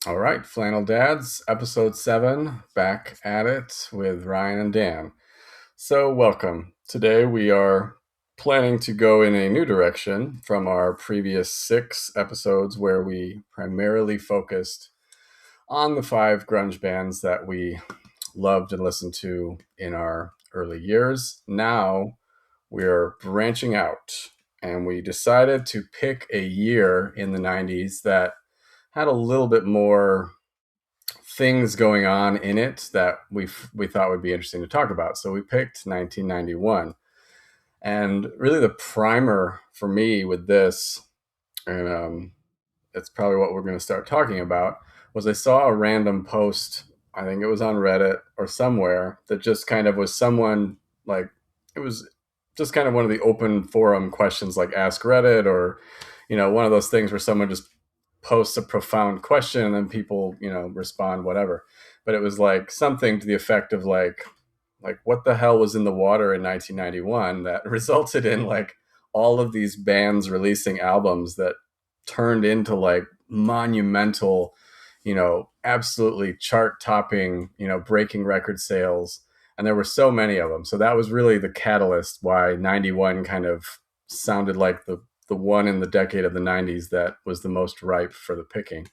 All right, Flannel Dads, episode 7, back at it with Ryan and Dan. So, welcome. Today we are planning to go in a new direction from our previous 6 episodes where we primarily focused on the 5 grunge bands that we loved and listened to in our early years. Now we're branching out and we decided to pick a year in the 90s that had a little bit more things going on in it that we thought would be interesting to talk about. So we picked 1991, and really the primer for me with this, and it's probably what we're going to start talking about, was I saw a random post. I think it was on Reddit or somewhere that just kind of was someone like it was just kind of one of the open forum questions like Ask Reddit or one of those things where someone just posts a profound question and then people respond whatever, but it was like something to the effect of like what the hell was in the water in 1991 that resulted in like all of these bands releasing albums that turned into like monumental, absolutely chart topping, breaking record sales. And there were so many of them. So that was really the catalyst why 91 kind of sounded like the one in the decade of the 90s that was the most ripe for the picking.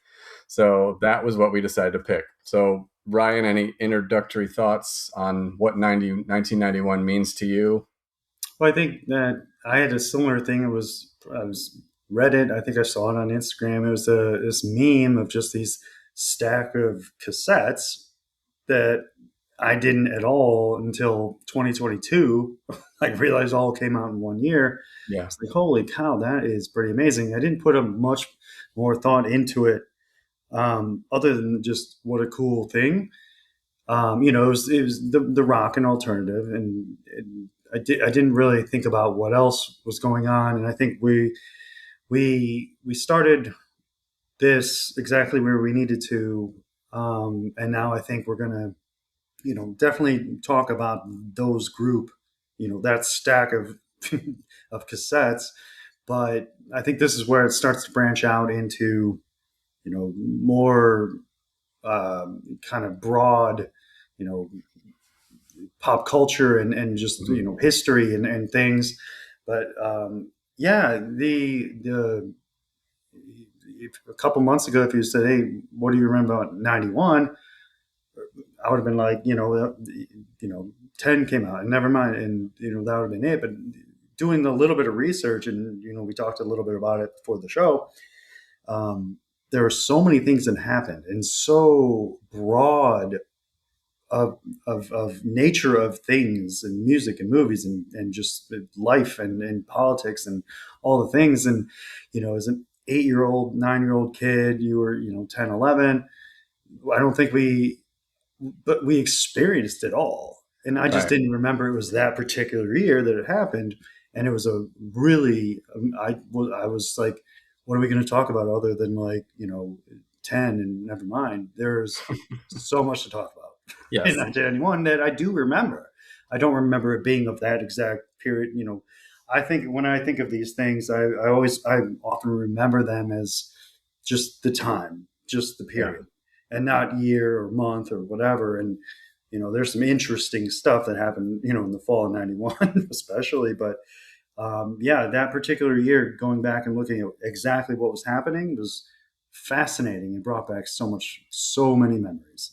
So that was what we decided to pick. So Ryan, any introductory thoughts on what 1991 means to you? Well, I think that I had a similar thing. I was Reddit. I think I saw it on Instagram. It was this meme of just these stack of cassettes that I didn't at all until 2022. Like realized all came out in one year. Yeah. It's like holy cow, that is pretty amazing. I didn't put a much more thought into it, other than just what a cool thing. It was the rock and alternative, and I didn't really think about what else was going on, and I think we started this exactly where we needed to, and now I think we're gonna, definitely talk about those group, that stack of of cassettes, but I think this is where it starts to branch out into, more kind of broad, you know, pop culture and just Mhm. history and things. But yeah, the if, a couple months ago, if you said, "Hey, what do you remember about '91?" I would have been like, 10 came out, and never mind, and that would have been it. But doing a little bit of research, and we talked a little bit about it before the show. Um, there are so many things that happened, and so broad of nature of things and music and movies and just life and politics and all the things. And as an 8-year old 9-year old kid, you were 10, 11. I don't think but we experienced it all, and I just Right. didn't remember it was that particular year that it happened. And it was a really, I was like, what are we going to talk about other than, like, 10, and never mind, there's so much to talk about in Yes. 1991 that I do remember. I don't remember it being of that exact period. I think when I think of these things, I often remember them as just the time, just the Yeah. period, and not year or month or whatever. And there's some interesting stuff that happened, in the fall of '91, especially. But yeah, that particular year, going back and looking at exactly what was happening was fascinating and brought back so many memories.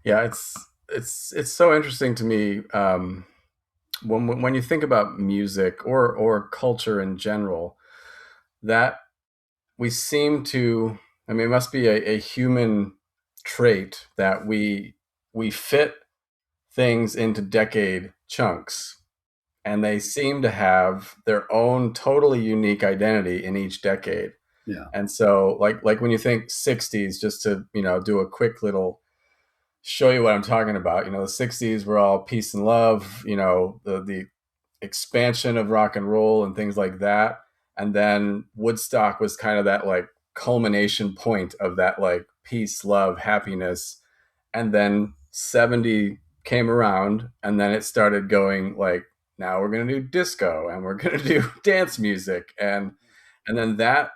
Yeah, it's so interesting to me, when you think about music or culture in general, that we seem to, I mean, it must be a human trait that we fit things into decade chunks, and they seem to have their own totally unique identity in each decade. Yeah. And so like when you think 60s, just to do a quick little show you what I'm talking about. The 60s were all peace and love, the expansion of rock and roll and things like that. And then Woodstock was kind of that like culmination point of that like peace, love, happiness. And then 70 came around, and then it started going like, now we're going to do disco and we're going to do dance music. And then that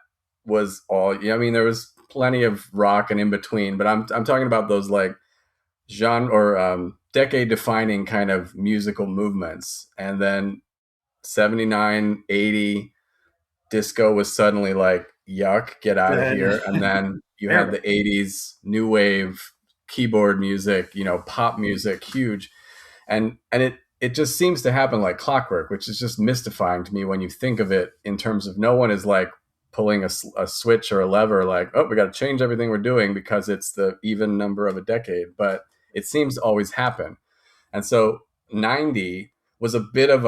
was all, I mean, there was plenty of rock and in between, but I'm talking about those like genre or decade defining kind of musical movements. And then 79, 80, disco was suddenly like, yuck, get out of And here. And then you had terrible. the 80s new wave keyboard music, pop music, huge. And it just seems to happen like clockwork, which is just mystifying to me when you think of it in terms of no one is like pulling a switch or a lever like, oh, we got to change everything we're doing because it's the even number of a decade, but it seems to always happen. And so 90 was a bit of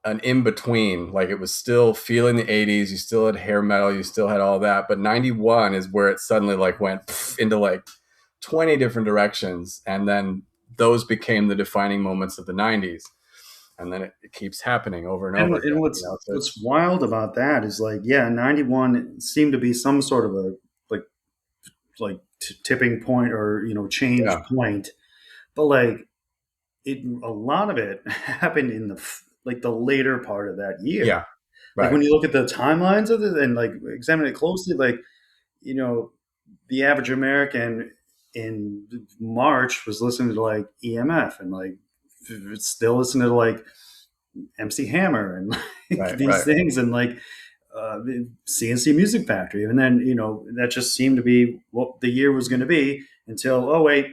an in between. Like it was still feeling the 80s, you still had hair metal, you still had all that, but 91 is where it suddenly like went into like 20 different directions, and then those became the defining moments of the 90s. And then it keeps happening over and And, over and again, so what's it's wild about that is like, yeah, 91 seemed to be some sort of a like tipping point or change yeah, point, but like a lot of it happened in like the later part of that year. yeah, Like right, when you look at the timelines of it and like examine it closely, like you know the average American in March was listening to like EMF and like still listening to like MC Hammer and like right, these right, things and like CNC Music Factory, and then that just seemed to be what the year was going to be until, oh wait,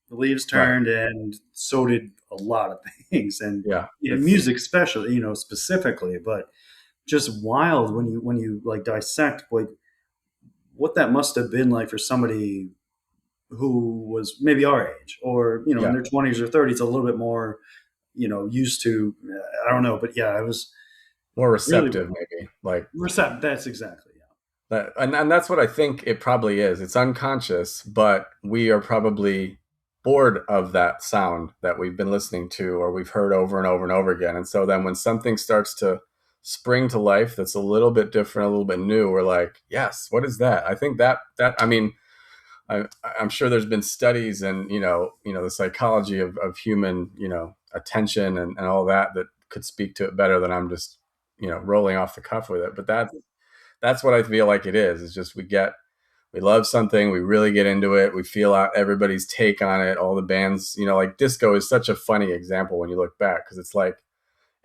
the leaves right, turned, and so did a lot of things, and yeah, it's music especially, specifically, but just wild when you like dissect like what that must have been like for somebody who was maybe our age or in yeah, their 20s or 30s, a little bit more used to, I don't know, but yeah, it was more really receptive maybe, like receptive. That's exactly, yeah. and that's what I think it probably is. It's unconscious, but we are probably bored of that sound that we've been listening to or we've heard over and over and over again. And so then when something starts to spring to life that's a little bit different, a little bit new, we're like, yes, what is that? I think that I mean, I'm sure there's been studies and the psychology of human attention and all that could speak to it better than I'm just rolling off the cuff with it. But that's what I feel like it is. It's just we love something, we really get into it, we feel out everybody's take on it. All the bands, like disco is such a funny example when you look back because it's like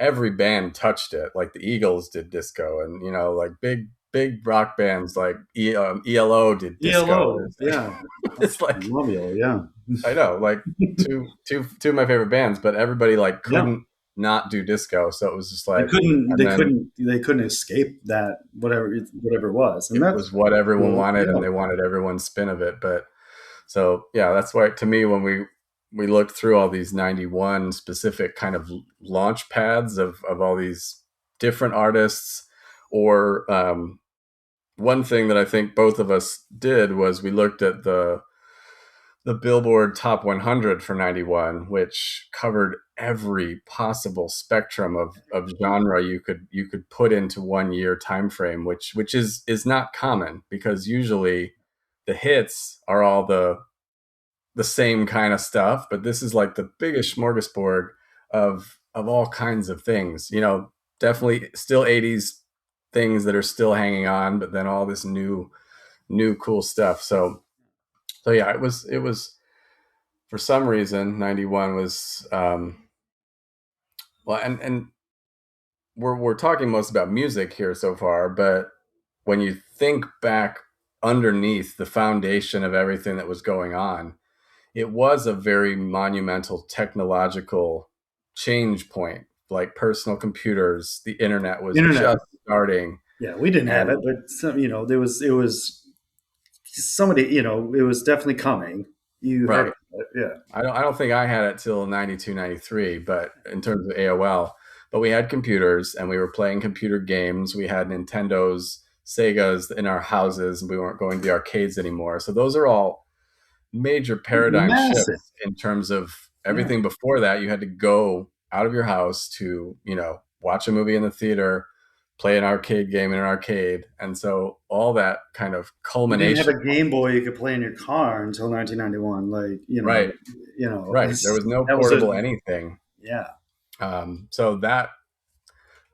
every band touched it. Like the Eagles did disco, and like big rock bands like ELO did disco. ELO, yeah. It's I like love ELO, yeah. I know, like two of my favorite bands, but everybody like Yeah. couldn't not do disco. So it was just They like, couldn't and they then couldn't they couldn't escape that, whatever it was. And it that's was what everyone cool. wanted, and Yeah. they wanted everyone's spin of it. But so yeah, that's why to me when we looked through all these 91 specific kind of launch pads of all these different artists, or one thing that I think both of us did was we looked at the Billboard Top 100 for 91, which covered every possible spectrum of genre you could put into 1 year time frame, which is not common because usually the hits are all the same kind of stuff, but this is like the biggest smorgasbord of all kinds of things. Definitely still 80s things that are still hanging on, but then all this new cool stuff. So yeah, it was for some reason 91 was well, and we're talking most about music here so far, but when you think back underneath the foundation of everything that was going on, it was a very monumental technological change point. Like personal computers, the internet was Internet. just starting. Yeah, we didn't have And it, but there was, it was somebody, it was definitely coming. You heard right, about it. Yeah. I don't think I had it till 92, 93. But in terms of AOL, but we had computers and we were playing computer games. We had Nintendos, Segas in our houses, and we weren't going to the arcades anymore. So those are all major paradigm Massive. shifts in terms of Yeah. everything before that. You had to go out of your house to, watch a movie in the theater, play an arcade game in an arcade. And so all that kind of You didn't have culmination, a Game Boy you could play in your car until 1991. Like, right, right. There was no that was a, portable anything. yeah. So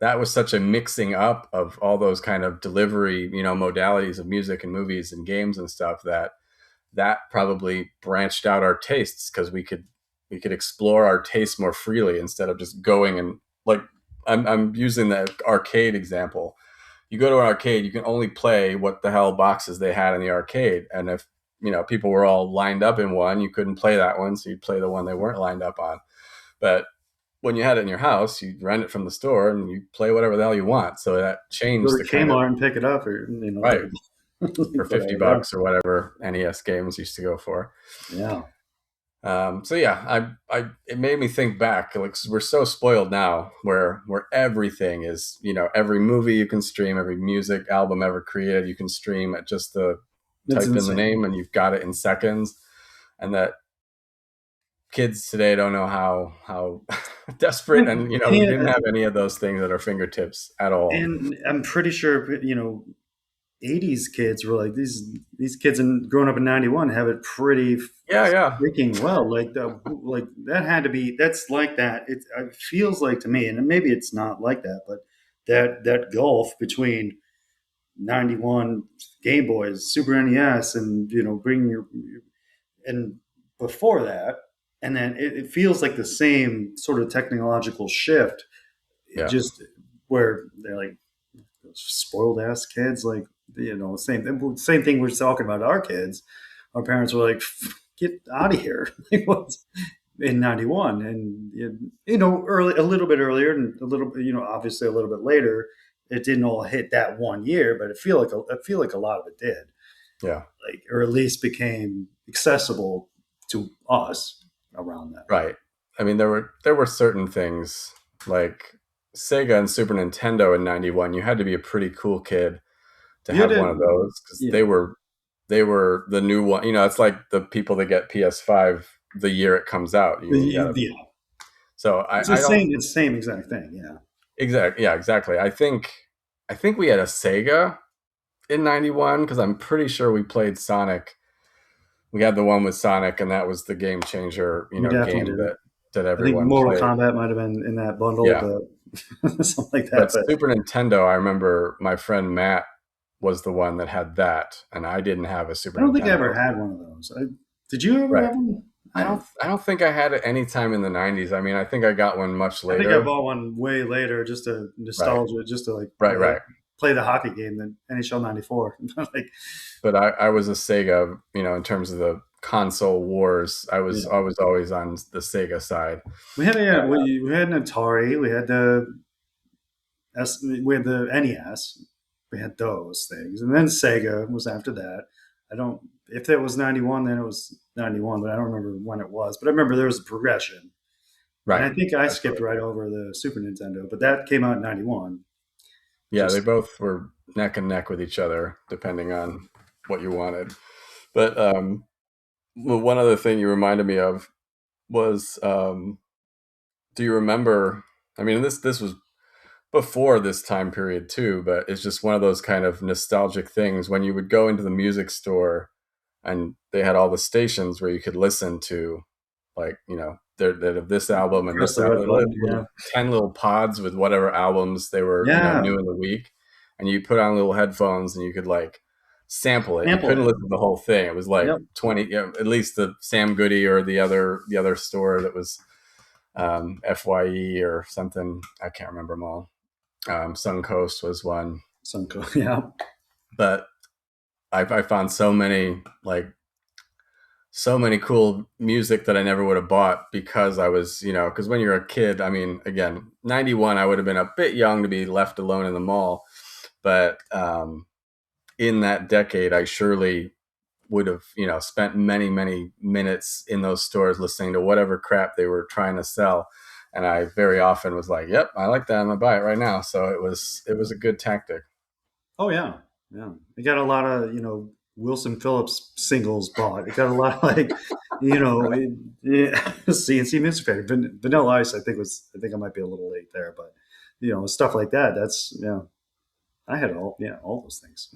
that was such a mixing up of all those kind of delivery, modalities of music and movies and games and stuff that probably branched out our tastes because we could explore our tastes more freely instead of just going and like I'm using the arcade example. You go to an arcade, you can only play what the hell boxes they had in the arcade, and if people were all lined up in one, you couldn't play that one, so you'd play the one they weren't lined up on. But when you had it in your house, you rent it from the store and you play whatever the hell you want. So that Go changed to the kind of Kmart and pick it up, or right for whatever. 50 bucks or whatever NES games used to go for. Yeah. So yeah, it made me think back. Like we're so spoiled now, where everything is, every movie you can stream, every music album ever created, you can stream at just the It's type in the insane. name and you've got it in seconds. And that kids today don't know how desperate, and we Yeah, didn't have any of those things at our fingertips at all. and I'm pretty sure 80s kids were like these kids and growing up in 91 have it pretty Yeah, yeah, freaking well. Like that had to be that's like that. It feels like to me, and maybe it's not like that, but that gulf between 91 Game Boys, Super NES, and bringing your and before that, and then it feels like the same sort of technological shift. It yeah, just where they're like spoiled ass kids, like same thing we're talking about our kids. Our parents were like, "Get out of here!" Like, what's in '91, and early a little bit earlier, and a little bit, obviously a little bit later. It didn't all hit that one year, but I feel like a lot of it did, yeah. like, or at least became accessible to us around that. Right. I mean, there were certain things like Sega and Super Nintendo in '91. You had to be a pretty cool kid to You have one of did, those because yeah. they were the new one. It's like the people that get PS5 the year it comes out. You got to. Yeah, So it's the I don't same. It's the same exact thing. Yeah. exactly. Yeah, exactly. I think we had a Sega in '91 because I'm pretty sure we played Sonic. We had the one with Sonic, and that was the game changer, We definitely game did. that I think everyone Mortal played. Kombat might have been in that bundle, Yeah. but something like that. But But Super Nintendo, I remember my friend Matt was the one that had that, and I didn't have a Super I don't think I Nintendo. ever had one of those. Did you ever Right. have one? I don't. I don't think I had it any time in the '90s. I mean, I think I got one much I think I later. bought one way later, just to Right. nostalgia, just to like Right. Right. play the hockey game, the NHL '94. Like, But I was a Sega, in terms of the console wars. I yeah, was always on the Sega side. we had Uh, we had an Atari, we had the NES, we had those things, and then Sega was after that. I don't. If that was '91, then it was '91, but I don't remember when it was. But I remember there was a progression. And right. I think I skipped Absolutely. right over the Super Nintendo, but that came out in '91. Yeah, they Just both were neck and neck with each other, depending on what you wanted. But well, one other thing you reminded me of was, do you remember? I mean, this was before this time period too, but it's just one of those kind of nostalgic things when you would go into the music store and they had all the stations where you could listen to, like, they have this album and press this the red little, button. Yeah, 10 little pods with whatever albums they were, yeah, new in the week, and you put on little headphones and you could like sample it. You sample couldn't it. listen to the whole thing. It was like Yep, 20, at least the Sam Goody or the other store that was FYE or something. I can't remember them all. Suncoast was one, Sunco. Yeah, but I found so many cool music that I never would have bought because I was, because when you're a kid, I mean, again, '91, I would have been a bit young to be left alone in the mall, but in that decade, I surely would have, spent many, many minutes in those stores listening to whatever crap they were trying to sell. And I very often was like, "Yep, I like that. I'm gonna buy it right now." So it was a good tactic. oh yeah, yeah. It got a lot of Wilson Phillips singles bought. It got a lot of like yeah, CNC Music Factory, Vanilla Ice. I think I might be a little late there, but stuff like that. That's yeah. I had all those things.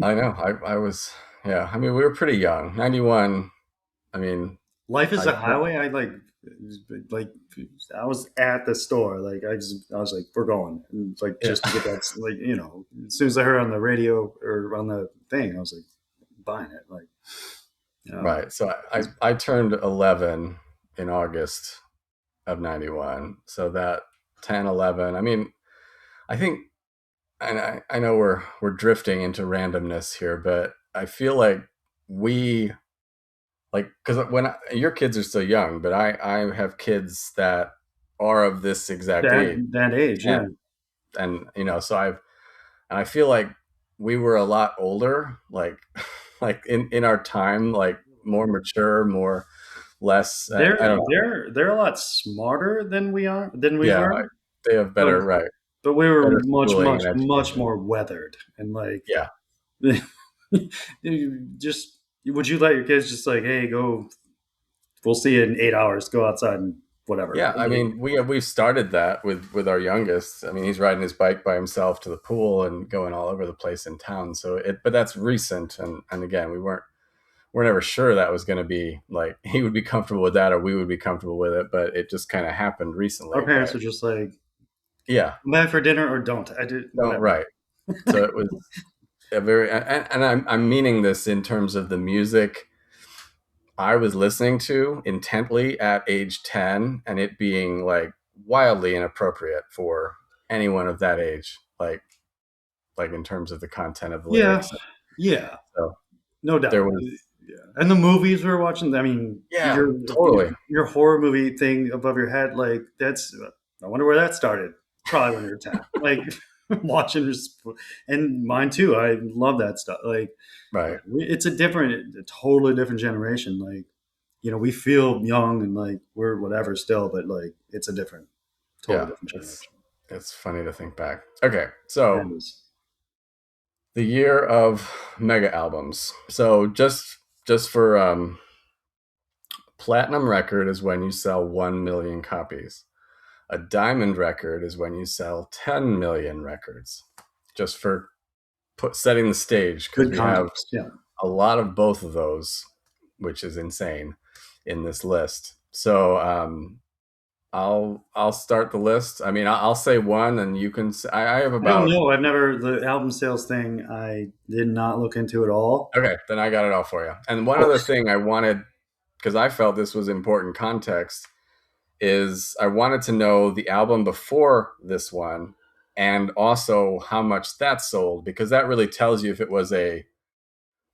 I know. I was, yeah. I mean, we were pretty young. '91. I mean, Life is I a Highway. I like. Like I was at the store, like I was like, we're going, and like Yeah. just to get that, like as soon as I heard on the radio or on the thing, I was like buying it, like Right. So it's I turned 11 in August of 91. So that 10, 11. I mean, I think, and I know we're drifting into randomness here, but I feel like we like, because your kids are still young, but I have kids that are of this exact age, that age, yeah. and so I feel like we were a lot older, like like in our time, like more mature, more less. I don't know. They're a lot smarter than we Yeah, were, they have but better, right, we were better much schooling much and much education. more weathered and like Yeah, you just would you let your kids just like, hey, go, we'll see you in 8 hours, go outside and whatever, yeah. I like, mean, we've started that with our youngest. I mean, he's riding his bike by himself to the pool and going all over the place in town. So but that's recent, and again, we're never sure that was going to be like he would be comfortable with that or we would be comfortable with it, but it just kind of happened our recently. parents But are just like, yeah, come back for dinner or don't, I did no, whatever. right. So it was a very, and I'm meaning this in terms of the music I was listening to intently at age 10 and it being like wildly inappropriate for anyone of that age, like in terms of the content of the Yeah, lyrics. yeah, So no there doubt. was, Yeah, and the movies we were watching. I mean, yeah, totally. your horror movie thing above your head, like that's. I wonder where that started. Probably when you were 10, like watching, and mine too. I love that stuff. Like, yeah, Right. it's a totally different generation. Like, we feel young and like we're whatever still, but like it's a totally Yeah. different It's, generation. it's funny to think back. Okay. That So is. the year of mega albums. So just for platinum record is when you sell 1 million copies. A diamond record is when you sell 10 million records. Just for setting the stage because Good we have context. Yeah. a lot of both of those, which is insane in this list. So I'll start the list. I mean, I'll say one, and you can. I have I don't about. know. I've never the album sales thing. I did not look into at all. Okay, then I got it all for you. And Of one other course. thing I wanted, because I felt this was important context, is I wanted to know the album before this one and also how much that sold, because that really tells you if it was a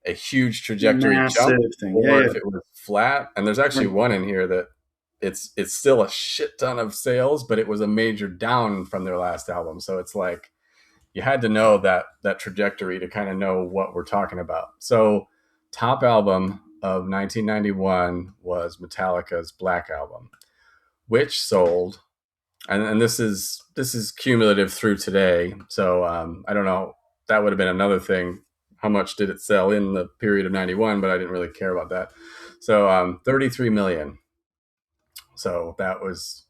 huge trajectory jump Massive thing. Yeah, or yeah. if it was flat. And there's actually Right. one in here that it's still a shit ton of sales, but it was a major down from their last album. So it's like you had to know that trajectory to kind of know what we're talking about. So top album of 1991 was Metallica's Black Album, which sold, and this is cumulative through today. So I don't know. That would have been another thing. How much did it sell in the period of 91? But I didn't really care about that. So 33 million. So that was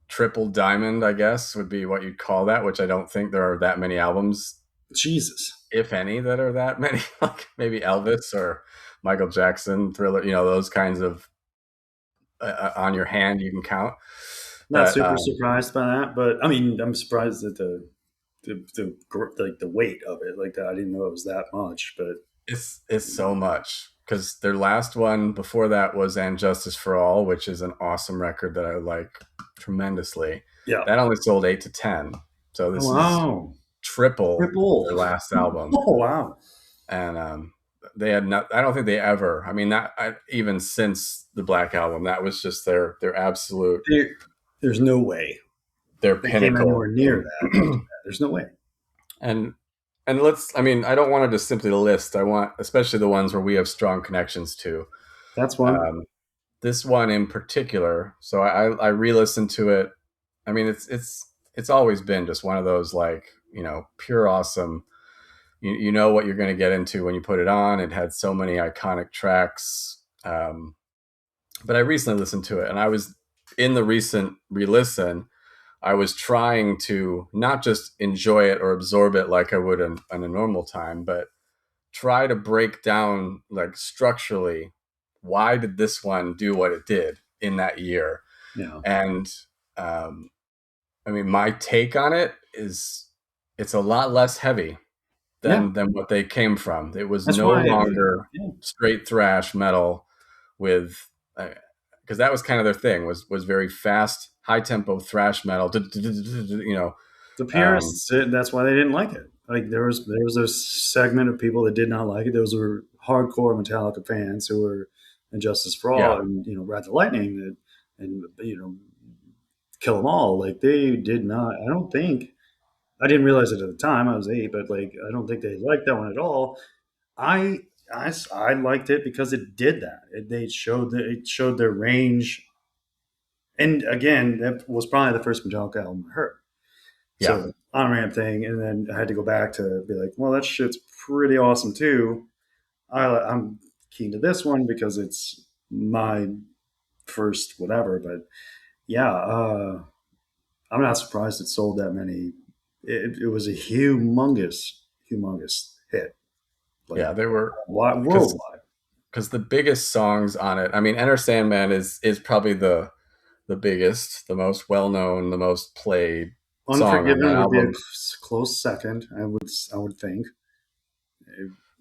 triple diamond, I guess, would be what you'd call that, which I don't think there are that many albums, Jesus. if any, that are that many. Like maybe Elvis or Michael Jackson, Thriller, those kinds of on your hand you can count. Not But super surprised by that, but I mean, I'm surprised at like the weight of it. Like that, I didn't know it was that much. But it's so much because their last one before that was "And Justice for All," which is an awesome record that I like tremendously. yeah. That only sold 8 to 10, so Oh this is wow. triple Triple. their last album. Oh wow. And they had not. I don't think they ever. I mean, even since the Black Album, that was just their absolute There, there's no way their they came pinnacle. anywhere near that after that. There's no way. and and let's. I mean, I don't want to just simply list. I want, especially the ones where we have strong connections to. That's one. Um, this one in particular. So I re-listened to it. I mean, it's always been just one of those, like, pure awesome. You know what you're going to get into when you put it on. It had so many iconic tracks. But I recently listened to it, and I was in the recent re-listen. I was trying to not just enjoy it or absorb it like I would in a normal time, but try to break down, like, structurally, why did this one do what it did in that year? Yeah. And um, I mean, my take on it is it's a lot less heavy Yeah. than what they came from. It was That's no why. longer Yeah. straight thrash metal with because that was kind of their thing was very fast, high tempo thrash metal. You know, The um, purists, that's why they didn't like it. Like there was a segment of people that did not like it. Those were hardcore Metallica fans who were and Justice for All yeah, and Ride the Lightning and Kill 'Em All. Like they did not. I don't think. I didn't realize it at the time. I was 8, but like I don't think they liked that one at all. I I liked it because it did that. It showed their range. And again, that was probably the first Metallica album I heard. yeah, So the on ramp thing, and then I had to go back to be like, well, that shit's pretty awesome too. I'm keen to this one because it's my first whatever. But yeah, I'm not surprised it sold that many. It was a humongous hit, like yeah. They were worldwide. because the biggest songs on it. I mean, Enter Sandman is probably the biggest, the most well known, the most played song on that Unforgiven would be a album. close second. I would think.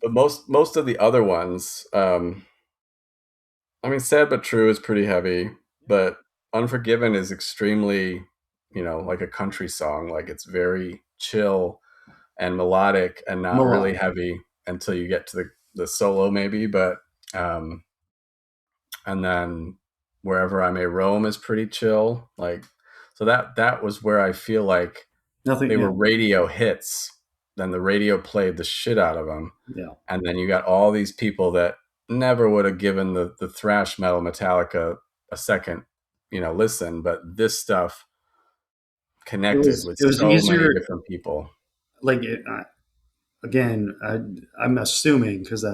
But most of the other ones, I mean, Sad But True is pretty heavy, but Unforgiven is extremely, like a country song. Like it's very chill and melodic and not really Melodic. heavy until you get to the solo, maybe. But um, and then Wherever I May Roam is pretty chill. Like so that was where I feel like Nothing. they Yeah. were radio hits. Then the radio played the shit out of them, Yeah. and then you got all these people that never would have given the thrash metal Metallica a second, listen. But this stuff It connected was with it was so many easier. different people. Like again, I'm assuming because I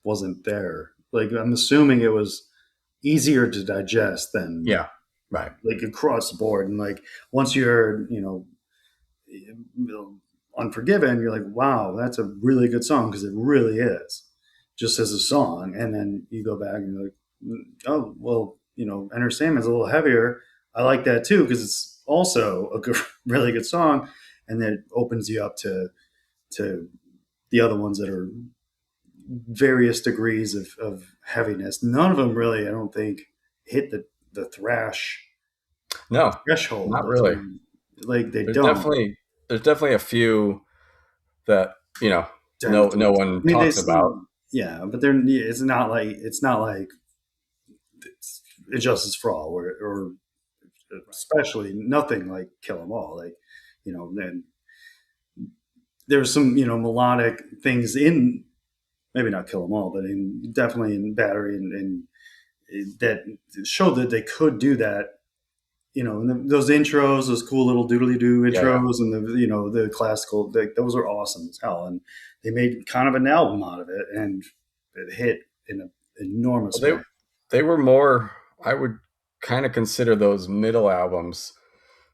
wasn't there. Like I'm assuming it was easier to digest than Yeah, right. like across the board. And like once you're Unforgiven, you're like, wow, that's a really good song because it really is, just as a song. And then you go back and you're like, oh well, Enter Sandman's a little heavier. I like that too because it's also a good, really good song, and then it opens you up to the other ones that are various degrees of heaviness. None of them really, I don't think, hit the thrash No, threshold. not really. Like they There's don't. definitely there's definitely a few that Tend no to, no one I mean, they talks about. still, yeah, but they're. It's not like it's Injustice for All or especially nothing like Kill 'Em All. Like then there's some melodic things in maybe not Kill 'Em All, but in definitely in Battery and that showed that they could do that. And those intros, those cool little doodly doo Yeah, yeah. intros, and the classical, those are awesome as hell. And they made kind of an album out of it, and it hit in an Well, enormous way. they were more. I would kind of consider those middle albums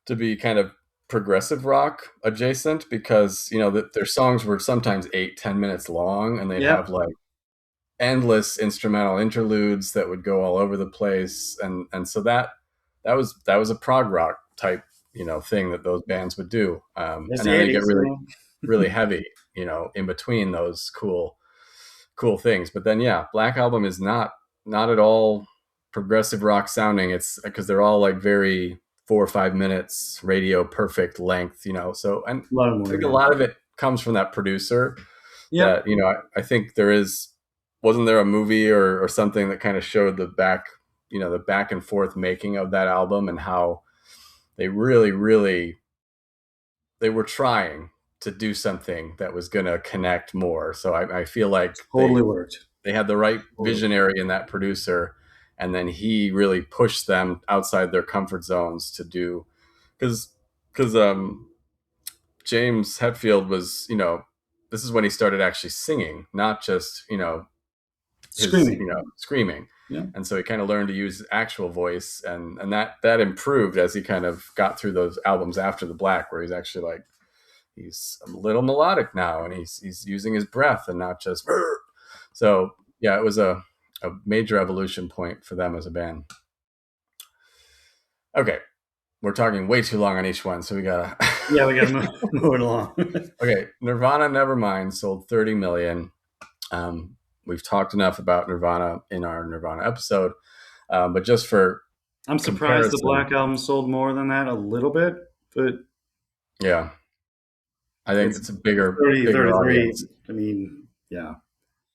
to be kind of progressive rock adjacent because their songs were sometimes 8-10 minutes long, and they'd have Yep, like endless instrumental interludes that would go all over the place, and so that was a prog rock type thing that those bands would do, it's and the then they get '80s. really really heavy in between those cool things. But then yeah, Black Album is not at all progressive rock sounding. It's because they're all like very 4 or 5 minutes radio perfect length, so and A lot of I more. think a Yeah. lot of it comes from that producer Yep. that I think there is wasn't there a movie or something that kind of showed the back and forth making of that album and how they really they were trying to do something that was going to connect more. So I feel like Totally worked. they had the right Totally. visionary in that producer, and then he really pushed them outside their comfort zones to do because James Hetfield was this is when he started actually singing, not just his Screaming. screaming, Yeah. and so he kind of learned to use his actual voice, and that improved as he kind of got through those albums after the Black, where he's actually like he's a little melodic now, and he's using his breath and not just. So yeah, it was a major evolution point for them as a band. Okay, we're talking way too long on each one, so we gotta. Yeah, we got to move it along. Okay, Nirvana Nevermind sold 30 million. Um, we've talked enough about Nirvana in our Nirvana episode, but just for I'm surprised the comparison, Black Album sold more than that a little bit, but yeah, I think it's it's a bigger 33. audience. I mean, yeah.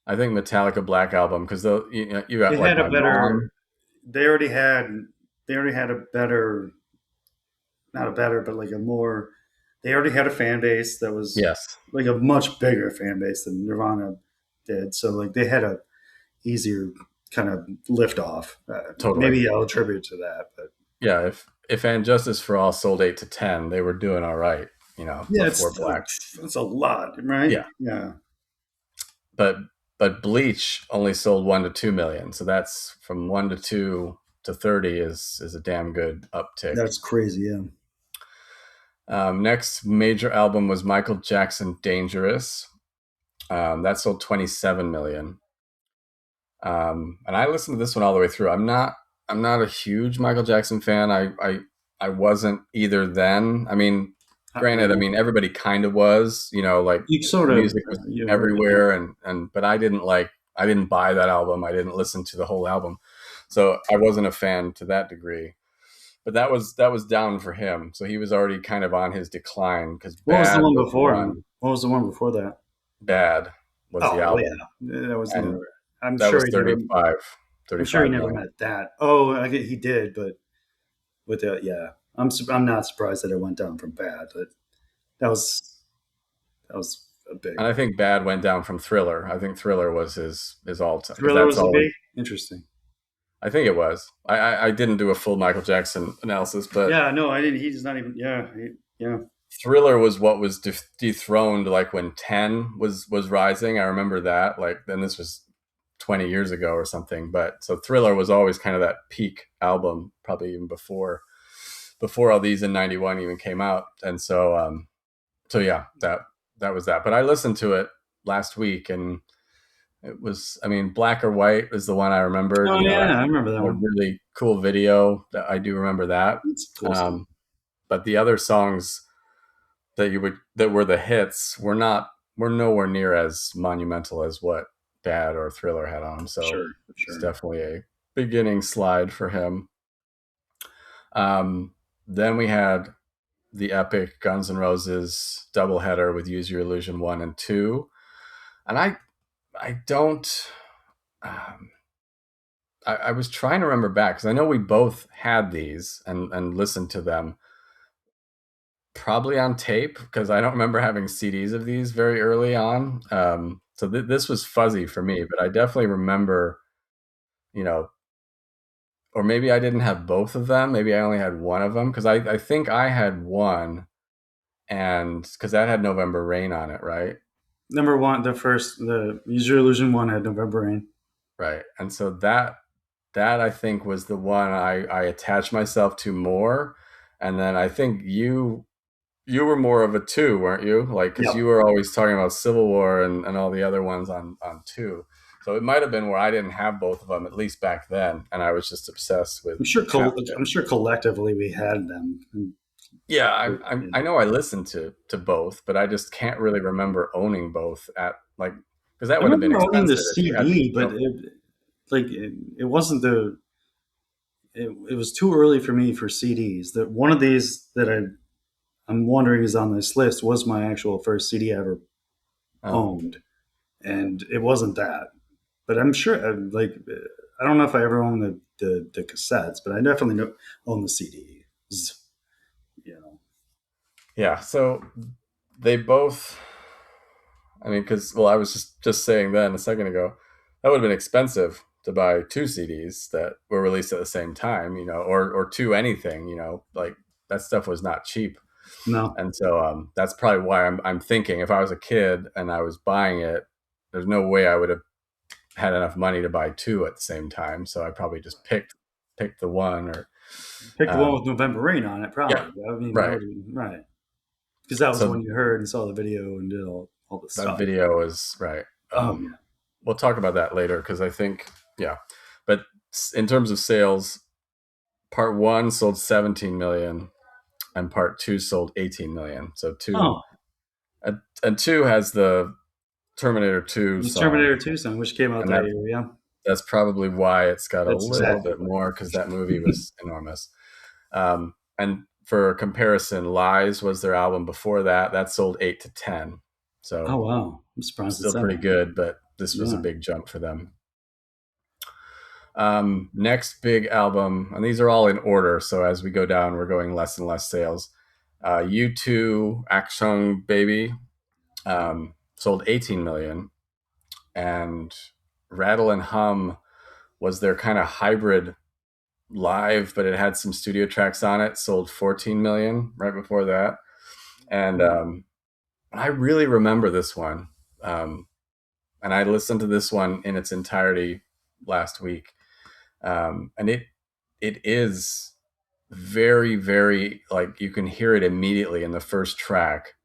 I think Metallica Black Album because you got They like had a my better, mom. they already had, they already had a better, not a better, but like a more, they already had a fan base that was Yes, like a much bigger fan base than Nirvana did. So like they had a easier kind of lift off. totally. Maybe I'll attribute to that, but Yeah, if And Justice for All sold 8 to 10, they were doing all right. yeah, Before Black. it's a lot, right? Yeah, Yeah, but Bleach only sold 1 to 2 million, so that's from 1 to 2 to 30 is a damn good uptick. that's crazy. Yeah, Next major album was Michael Jackson Dangerous. That sold 27 million. And I listened to this one all the way through. I'm not a huge Michael Jackson fan. I wasn't either then. I mean, granted, I yeah. mean everybody kind of was, like You sort of music was you heard it. everywhere and but I didn't buy that album. I didn't listen to the whole album. So I wasn't a fan to that degree. But that was down for him. So he was already kind of on his decline because What was the Bad one was the before him? one. What was the one before that? Bad was the Oh well, album. yeah, that was And never. I'm that sure was he never. I'm sure he 35 never million. met that. Oh, he did, but with the yeah, I'm not surprised that it went down from bad, but that was that was a big And I one. think Bad went down from Thriller. I think Thriller was his all time because Thriller that's was a always. big interesting. I think it was. I didn't do a full Michael Jackson analysis, but Yeah, no, I didn't. He's not even. Yeah. Thriller was what was dethroned like when 10 was rising. I remember that. Like then this was 20 years ago or something. But so Thriller was always kind of that peak album, probably even before all these in 91 even came out. And so yeah, that was that. But I listened to it last week and it was, I mean, Black or White is the one I remembered. Oh That yeah, I remember that had a one. really cool video. That I do remember that. It's cool stuff. Um, but the other songs that were the hits were nowhere near as monumental as what Bad or Thriller had on them. So Sure, it's sure. definitely a beginning slide for him. Then we had the epic Guns N' Roses doubleheader with Use Your Illusion 1 and 2. And I don't. Um, I was trying to remember back because I know we both had these and listened to them probably on tape because I don't remember having CDs of these very early on. So this was fuzzy for me, but I definitely remember, you know, or maybe I didn't have both of them. Maybe I only had one of them because I think I had one, and because that had November Rain on it, right? Number one, the Use Your Illusion one had November Rain. Right, and so that I think was the one I attached myself to more, and then I think you were more of a two, weren't you? Like, because Yep. you were always talking about Civil War and all the other ones on two. So it might have been where I didn't have both of them, at least back then, and I was just obsessed with I'm Chapter. sure collectively we had them. Yeah, Yeah. I know I listened to both, but I just can't really remember owning both at like because that I would have been remember owning the expensive if you had to. CD, but it wasn't it was too early for me for CDs. That one of these that I'm wondering is on this list was my actual first CD I ever Oh, owned, and it wasn't that. But I'm sure, I don't know if I ever owned the cassettes, but I definitely own the CDs. You know, yeah. So they both. I mean, because well, I was just saying then a second ago, that would have been expensive to buy two CDs that were released at the same time, or two anything, like that stuff was not cheap, no, and so that's probably why I'm thinking if I was a kid and I was buying it, there's no way I would have had enough money to buy two at the same time, so I probably just picked the one or pick the one um, with November Rain on it. yeah, Probably. I mean, that right. would be right because that was So when you heard and saw the video and did all the that stuff. video is right. Oh yeah, We'll talk about that later because I think yeah, but in terms of sales, part one sold 17 million, and part two sold 18 million. So two, Oh, and two has the Terminator 2 the song, Terminator 2 song, which came out and that year. Yeah, that's probably why it's got a that's little exactly bit what. more, because that movie was enormous. And for comparison, Lies was their album before that. That sold 8 to 10. Oh So wow, I'm surprised it's still that pretty high. good, but this was a Yeah. big jump for them. Next big album, and these are all in order. So as we go down, we're going less and less sales. U2 Action Baby sold 18 million, and Rattle and Hum was their kind of hybrid live, but it had some studio tracks on it. Sold 14 million right before that, and I really remember this one. Um, and I listened to this one in its entirety last week, and it is very, very, like, you can hear it immediately in the first track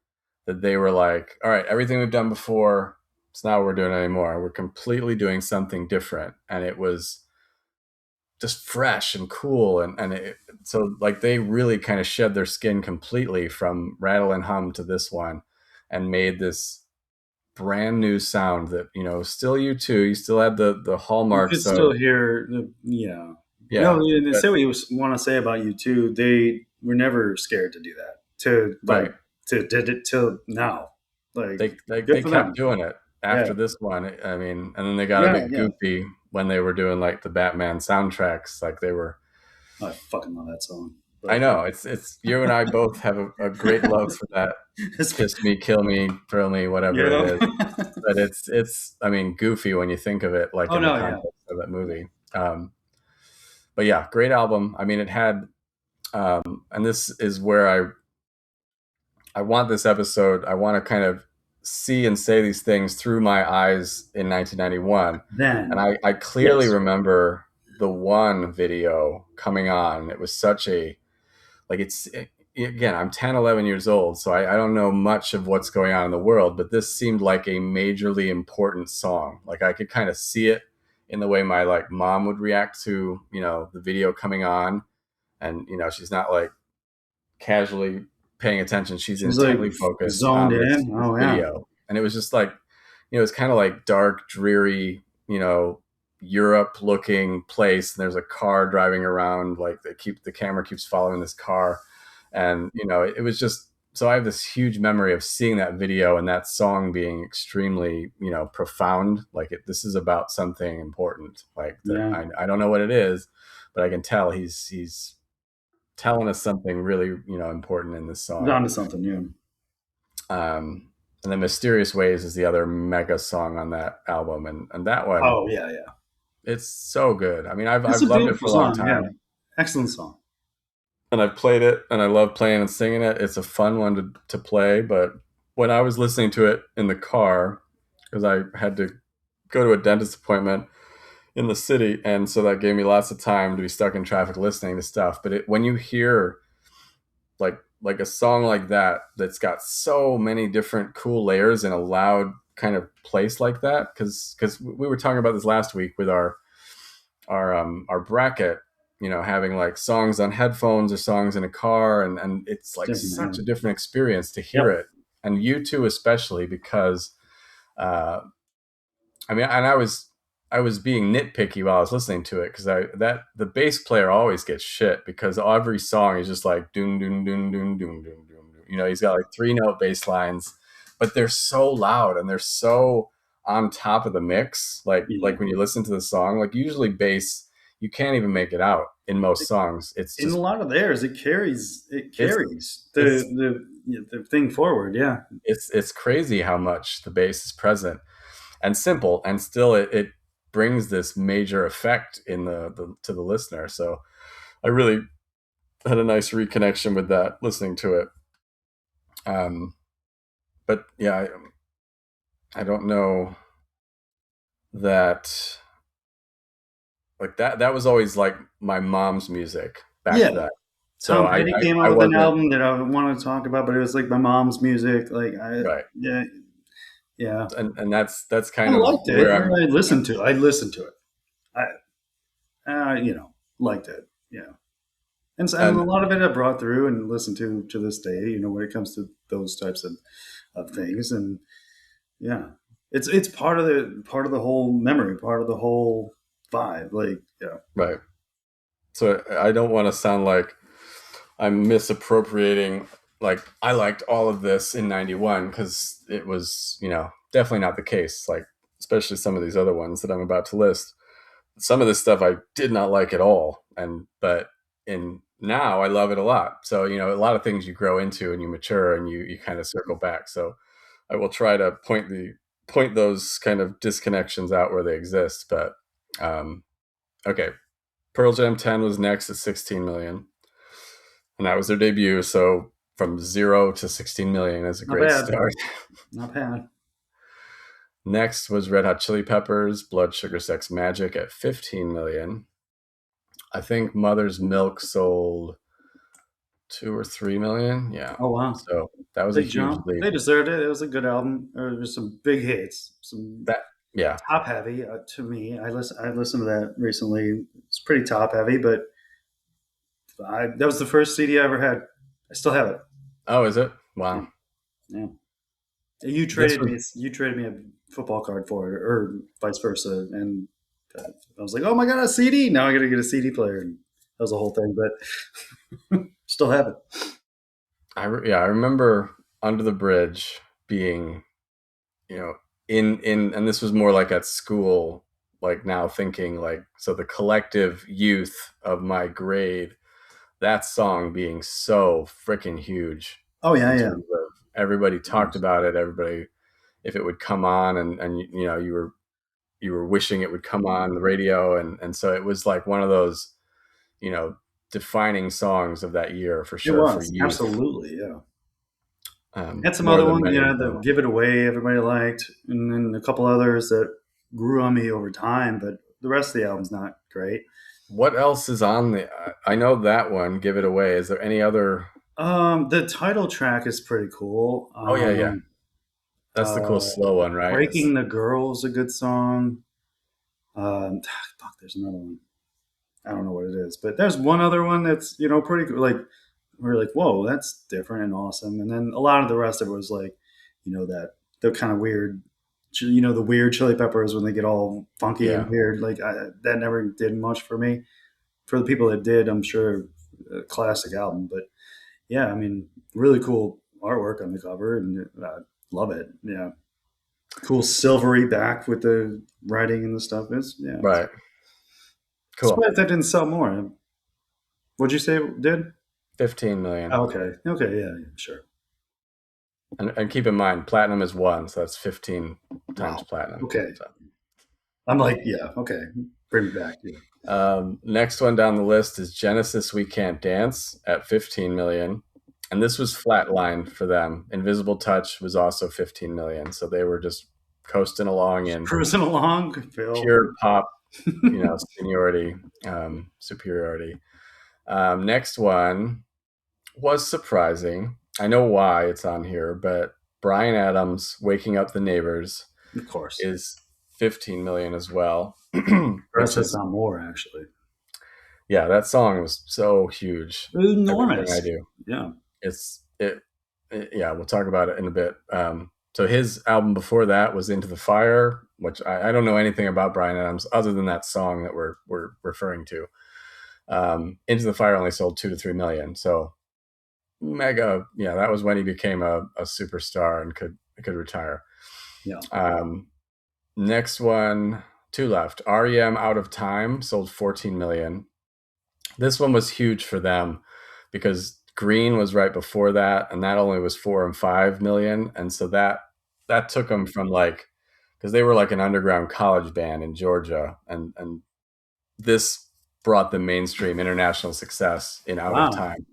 that they were like, all right, everything we've done before, it's not what we're doing anymore. We're completely doing something different, and it was just fresh and cool, so like they really kind of shed their skin completely from Rattle and Hum to this one, and made this brand new sound that, still U2. You still had the You could hallmarks still of, hear the, yeah. No, yeah, yeah, but say what you want to say about you too. They were never scared to do that. To like right. did it till now. Like They good for kept them. doing it Yeah. after this one. I mean, and then they got a Yeah, bit yeah. goofy when they were doing like the Batman soundtracks. Like they were, I fucking love that song. I But know, it's you and I both have a great love for that it's, kiss me, kill me, thrill me, whatever it yeah. is. But it's I mean, goofy when you think of it, like Oh in the no, yeah. context of that movie. But yeah, great album. I mean, it had, and this is where I want this episode. I want to kind of see and say these things through my eyes in 1991, and Then I clearly yes. remember the one video coming on. It was such a, like, again, I'm 10, 11 years old, so I don't know much of what's going on in the world, but this seemed like a majorly important song. Like I could kind of see it in the way my, like, mom would react to, the video coming on, and she's not like casually paying attention. She's She's like intently focused zoned on this in. this Oh yeah. video. And it was just like, it's kind of like dark, dreary, Europe looking place. And there's a car driving around, like the camera keeps following this car. And, it was just, so I have this huge memory of seeing that video and that song being extremely, profound. Like this is about something important, like that. Yeah. I don't know what it is, but I can tell he's telling us something really, important in this He's song. onto something, yeah. And then Mysterious Ways is the other mega song on that album, and that one, Oh yeah, yeah. it's so good. I mean, It's I've a loved it beautiful for a long song, yeah. time, Excellent song. and I've played it, and I love playing and singing it. It's a fun one to play. But when I was listening to it in the car, because I had to go to a dentist appointment in the city, and so that gave me lots of time to be stuck in traffic listening to stuff. But when you hear like a song like that that's got so many different cool layers in a loud kind of place like that, because we were talking about this last week with our bracket, having like songs on headphones or songs in a car, and it's It's like different, such yeah. a different experience to hear Yep. it. And you too, especially because uh I mean, and I was being nitpicky while I was listening to it, because I that the bass player always gets shit, because every song is just like doom doom doom doom doom doom doom. He's got like three note bass lines, but they're so loud and they're so on top of the mix. Like Yeah. when you listen to the song, like usually bass, you can't even make it out in most songs. It's In a just lot of theirs, it it's carries it's the thing forward. Yeah, it's crazy how much the bass is present and simple, and still it brings this major effect in the to the listener. So I really had a nice reconnection with that listening to it. um but yeah, I don't know that, like, that was always like my mom's music back yeah. then. So Tom i Petty i, came I out with an wasn't album that I want to talk about, but it was like my mom's music. Like I, right. yeah, yeah. And that's I kind of liked it. where I'm. I listened to. I listened to it. I, liked it. Yeah. And a And lot of it I brought through and listened to this day. When it comes to those types of things, and yeah, it's part of the whole memory, part of the whole vibe. Like, yeah, right. So I don't want to sound like I'm misappropriating. Like I liked all of this in '91 because it was, definitely not the case. Like especially some of these other ones that I'm about to list. Some of this stuff I did not like at all, and but in now I love it a lot. So a lot of things you grow into and you mature and you kind of circle back. So I will try to point those kind of disconnections out where they exist. But um, okay, Pearl Jam 10 was next at 16 million, and that was their debut. So from 0 to 16 million is a not great bad, start. not bad. Next was Red Hot Chili Peppers, Blood Sugar Sex Magic at 15 million. I think Mother's Milk sold 2 or 3 million. Yeah. Oh wow, So that was a big huge jump. leap. They deserved it. It was a good album. There was some big hits, some That, yeah. top heavy to me. I listened to that recently. It's pretty top heavy, but that was the first CD I ever had. I still have it. Oh, is it? Yeah, Wow. yeah. You This traded was me. You traded me a football card for it, or vice versa, and I was like, "Oh my god, a CD! Now I got to get a CD player." And that was a whole thing, but still have it. I remember Under the Bridge being, you know, in and this was more like at school, like now thinking like so the collective youth of my grade, that song being so freaking huge Oh yeah, in yeah. terms of everybody talked about it, everybody if it would come on and you were wishing it would come on the radio and so it was like one of those, you know, defining songs of that year for It sure for was youth. absolutely, yeah. Had some More other than ones, many of the them. "Give It Away" everybody liked, and then a couple others that grew on me over time. But the rest of the album's not great. What else is on the? I know that one. Give it away. Is there any other? The title track is pretty cool. Oh yeah, yeah. That's the cool Uh, slow one, right? "Breaking the Girl" is a good song. Fuck, there's another one. I don't know what it is, but there's one other one that's pretty good. Like we're like, whoa, that's different and awesome. And then a lot of the rest of it was like, that the kind of weird, the weird Chili Peppers when they get all funky and Yeah, weird. Like that never did much for me. For the people that did, I'm sure a classic album. But yeah, I mean, really cool artwork on the cover, and love it. Yeah, cool silvery back with the writing and the stuff. It's right. Cool. surprised that didn't sell more. What'd you say it did? 15 million. Oh, okay. Okay. Yeah. Yeah. Sure. And keep in mind, platinum is one, so that's 15 times Wow. platinum. Okay. So, I'm like, yeah. Okay. Bring me back. Yeah. next one down the list is Genesis We Can't Dance at 15 million. And this was flatline for them. Invisible Touch was also 15 million. So they were just coasting along in Cruising along, Phil. pure pop, seniority, superiority. Next one was surprising. I know why it's on here, but Brian Adams' Waking Up the Neighbors Of course. is 15 million as well, The rest which has is, not more actually. yeah, that song was so huge. It was Everything I enormous. do. Yeah. Yeah, we'll talk about it in a bit. So his album before that was Into the Fire, which I don't know anything about Brian Adams other than that song that we're referring to. Into the Fire only sold 2 to 3 million. So mega, yeah, that was when he became a superstar and could retire. Yeah. Um, next one, two left. REM Out of Time sold 14 million. This one was huge for them because Green was right before that, and that only was 4 and 5 million, and so that took them from like because they were like an underground college band in Georgia, and this brought them mainstream international success in Out of Wow. Time.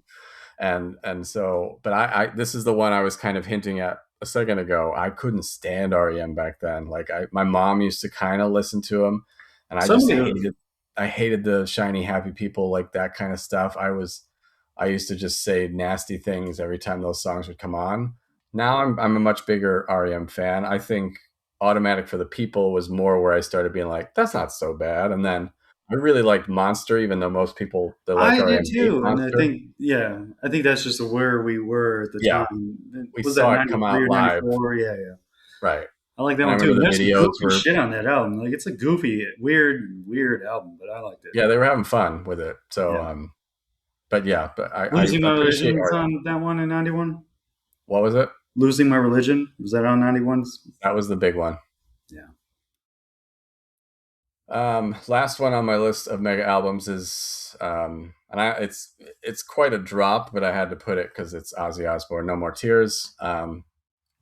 And so but I this is the one I was kind of hinting at a second ago. I couldn't stand REM back then. Like my mom used to kind of listen to him, and I just Somebody, hated the shiny happy people, like that kind of stuff. I used to just say nasty things every time those songs would come on. Now I'm a much bigger REM fan. I think Automatic for the People was more where I started being like, that's not so bad. And then I really liked Monster, even though most people that like I did REM hate too, and I Monster. think yeah, I think that's just where we were at the Yeah, time. we Was that saw it come 93 out or live, 94? Yeah, yeah. right? I like that And I one too. remember And the there's some videos goofy were, shit on that album. Like it's a goofy, weird album, but I liked it. yeah, they were having fun with it. So, Yeah. but yeah, but I Losing My appreciate Religion was REM. on that one in 91. What was it? Losing My Religion was that on 91? That was the big one. Yeah. Last one on my list of mega albums is, it's quite a drop, but I had to put it because it's Ozzy Osbourne, No More Tears.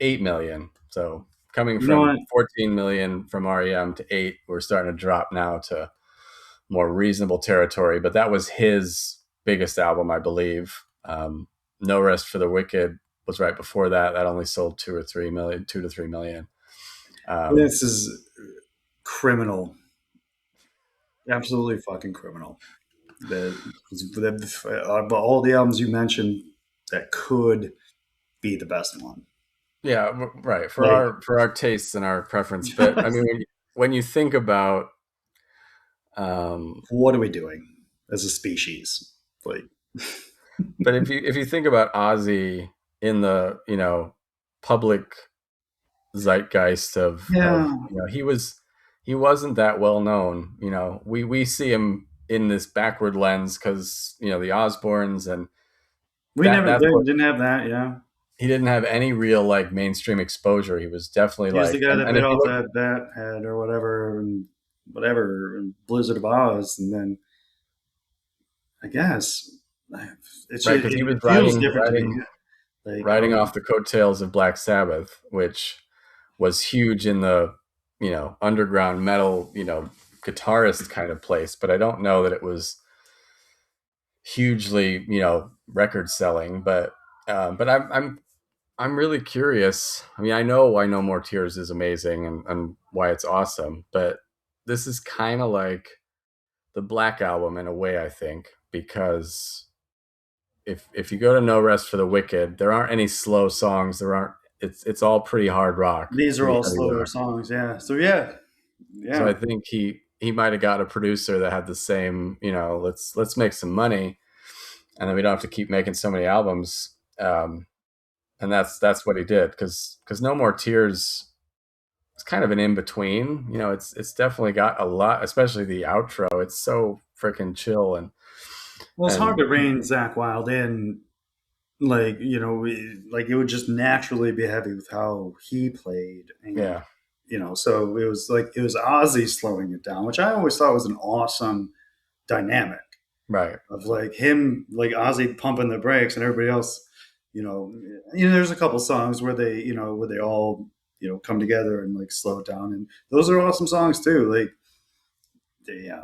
8 million. So coming You know from what? 14 million from REM to 8, we're starting to drop now to more reasonable territory. But that was his biggest album, I believe. No Rest for the Wicked was right before that. That only sold 2 or 3 million, 2 to 3 million. Um, This is criminal. Absolutely fucking criminal. Of all the albums you mentioned, that could be the best one. yeah, right, Like, for our tastes and our preference. But I mean, when you think about, um, what are we doing as a species? Like, but if you think about Ozzy in the public zeitgeist of yeah, he wasn't that well known. We see him in this backward lens because the Osbournes, and we never that's what didn't have that. Yeah, he didn't have any real like mainstream exposure. He was definitely he was the like, guy that and bit if you off look that bat head or whatever, and whatever, and Blizzard of Oz, and then I guess right, because he was it feels different to me. Like, riding off the coattails of Black Sabbath, which was huge in the underground metal guitarist kind of place, but I don't know that it was hugely record selling. But I'm really curious. I mean, I know More Tears is amazing and why it's awesome, but this is kind of like the Black Album in a way, I think, because if you go to No Rest for the Wicked, there aren't any slow songs. There aren't. It's all pretty hard rock, these are pretty all heavy slower rock. songs. Yeah. So yeah, So I yeah. think he might have got a producer that had the same, let's make some money, and then we don't have to keep making so many albums. And that's what he did, because No More Tears is kind of an in between. It's definitely got a lot, especially the outro. It's so freaking chill Well, it's hard and to rein Zach Wild in. Like like it would just naturally be heavy with how he played, and yeah, so it was Ozzy slowing it down, which I always thought was an awesome dynamic right, of like him, like Ozzy pumping the brakes and everybody else. There's a couple songs where they all come together and like slow it down, and those are awesome songs too. Like, yeah,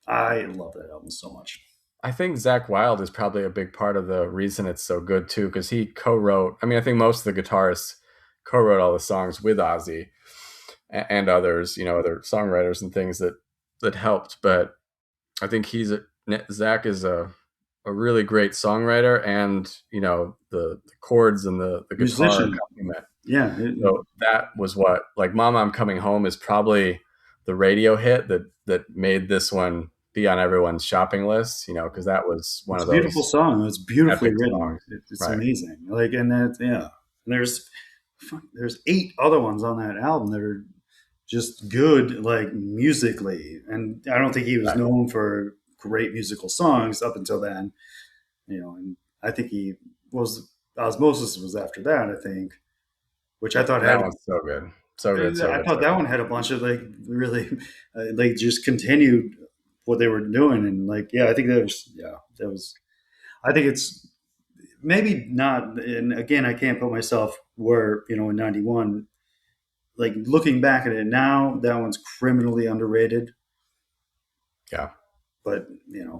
I love that album so much. I think Zach Wild is probably a big part of the reason it's so good too, because he co-wrote. I mean, I think most of the guitarists co-wrote all the songs with Ozzy and others, other songwriters and things that helped. But I think Zach is a really great songwriter, and the chords and the guitar Musician, accompaniment. yeah, So that was what, like, Mama I'm Coming Home is probably the radio hit that made this one be on everyone's shopping list, because that was one it's of a beautiful those song. It's beautifully epic written. songs. It's Right. amazing. Like, and that, yeah. And there's 8 other ones on that album that are just good, like musically. And I don't think he was Right. known for great musical songs up until then. And I think he was Osmosis was after that. I think, which I thought That had. one's so good. So good, so I good, thought so that good. one had a bunch of like really, like just continued what they were doing, and like yeah, I think that was. I think it's maybe not. And again, I can't put myself where in '91. Like looking back at it now, that one's criminally underrated. Yeah. But yeah,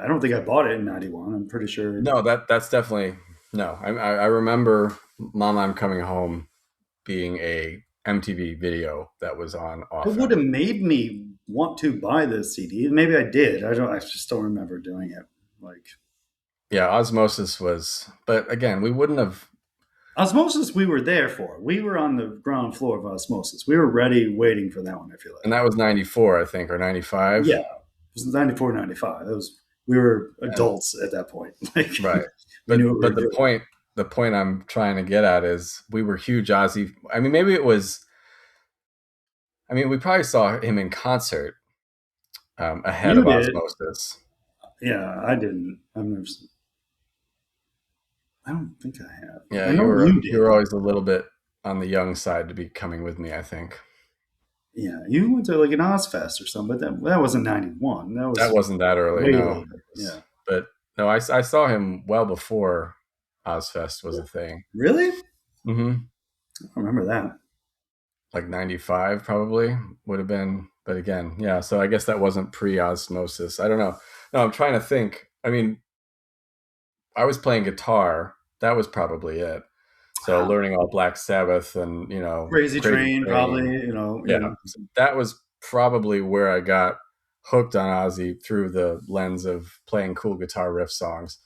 I don't think I bought it in '91. I'm pretty sure No, that's definitely no. I remember Mama I'm Coming Home being a MTV video that was on it would have often. made me want to buy this CD. Maybe I did. I don't. I just don't remember doing it. Like Yeah, Osmosis was, but again, we wouldn't have. Osmosis, we were there for. We were on the ground floor of Osmosis. We were ready, waiting for that one. I feel And like. that was 94, I think, or Yeah, 95. it was 94, 95. That was we were And adults at that point. Like right. we knew what we But were doing. the point I'm trying to get at is we were huge Ozzy. I mean, maybe it was, I mean, we probably saw him in concert ahead You of did, Osmosis. yeah. I didn't. I've never. I don't think I have. Yeah, I know you you did. were always a little bit on the young side to be coming with me, I think. Yeah, you went to like an Ozfest or something, but that wasn't 91. That That was wasn't that early, way no. later. Yeah. But no, I saw him well before Ozfest was a thing. Really? I Hmm. don't remember that. Like 95 probably would have been. But again, yeah, so I guess that wasn't pre Osmosis. I don't know. No, I'm trying to think. I mean, I was playing guitar. That was probably it. So Wow. learning all Black Sabbath and, Crazy Crazy Train, probably. Train. Yeah. Yeah. So that was probably where I got hooked on Ozzy through the lens of playing cool guitar riff songs,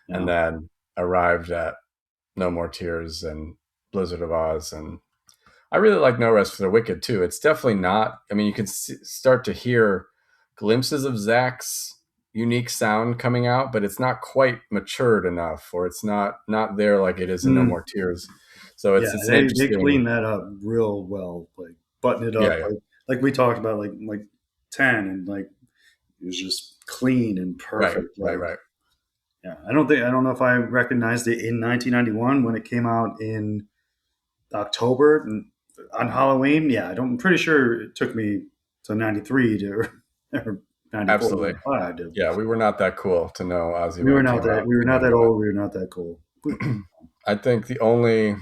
and Yeah. then arrived at No More Tears and Blizzard of Oz. And I really like No Rest for the Wicked too. It's definitely not, I mean, you can start to hear glimpses of Zach's unique sound coming out, but it's not quite matured enough, or it's not there like it is in No Mm, More Tears. So yeah, it's an they interesting, cleaned that up real well, like button it yeah, up, yeah, like we talked about, like 10, and like it was just clean and right, perfect. right, Like, right. yeah, I don't know if I recognized it in 1991 when it came out in October on Halloween. Yeah, I'm pretty sure it took me to 93 to or 94, Absolutely. 95 to. Yeah, we were not that cool to know Ozzy We when were it not came that out we were in not that 91. old. We were not that cool. I think the only,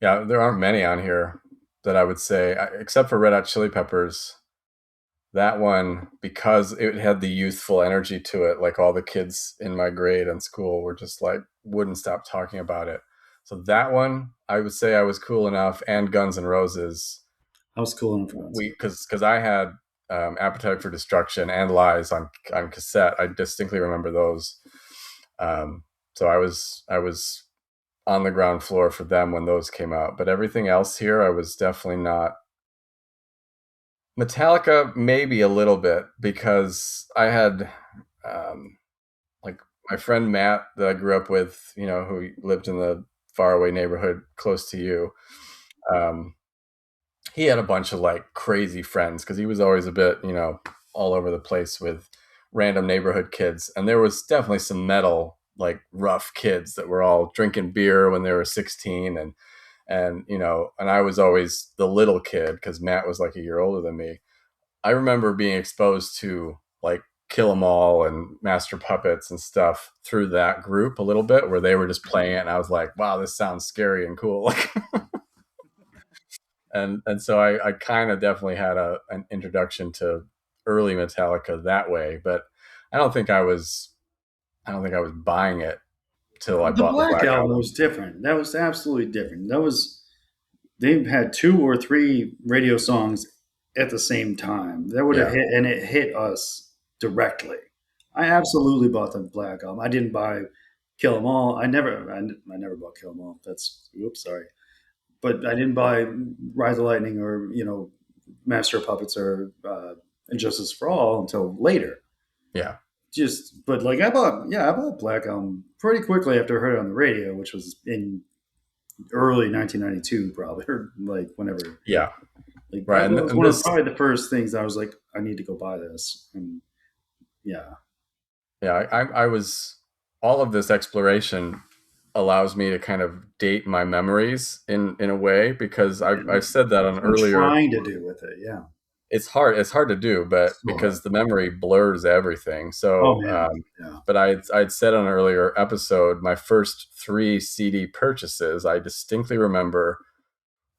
yeah, there aren't many on here that I would say, except for Red Hot Chili Peppers. That one, because it had the youthful energy to it, like all the kids in my grade and school were just like, wouldn't stop talking about it. So that one, I would say I was cool enough, and Guns N' Roses. I was cool enough for that. Because I had Appetite for Destruction and Lies on cassette. I distinctly remember those. So I was on the ground floor for them when those came out. But everything else here, I was definitely not. Metallica, maybe a little bit, because I had um, like my friend Matt that I grew up with, who lived in the faraway neighborhood close to you. Um, he had a bunch of like crazy friends because he was always a bit, all over the place with random neighborhood kids. And there was definitely some metal, like rough kids that were all drinking beer when they were 16, and I was always the little kid because Matt was like a year older than me. I remember being exposed to like Kill 'Em All and Master Puppets and stuff through that group a little bit, where they were just playing it, and I was like, "Wow, this sounds scary and cool." And so I kind of definitely had an introduction to early Metallica that way, but I don't think I was I don't think I was buying it till I The bought the Black Black Album Album. was different. That was absolutely different. That was They had two or three radio songs at the same time. That would have Yeah, hit, and it hit us directly. I absolutely bought the Black Album. I didn't buy Kill 'Em All. I never bought Kill 'Em All. That's oops, sorry. But I didn't buy Rise of Lightning or Master of Puppets or Injustice for All until later. yeah, But like I bought Black Album pretty quickly after I heard it on the radio, which was in early 1992, probably, or like whenever. yeah. Like Right, that was and one of this, probably the first things I was like, I need to go buy this. And yeah, yeah, I was all of this exploration allows me to kind of date my memories in a way, because I've said that on I'm earlier. trying to do with it. Yeah, It's hard to do, but so hard. because the memory blurs everything. Oh So man, yeah, but I'd said on an earlier episode, my first three CD purchases I distinctly remember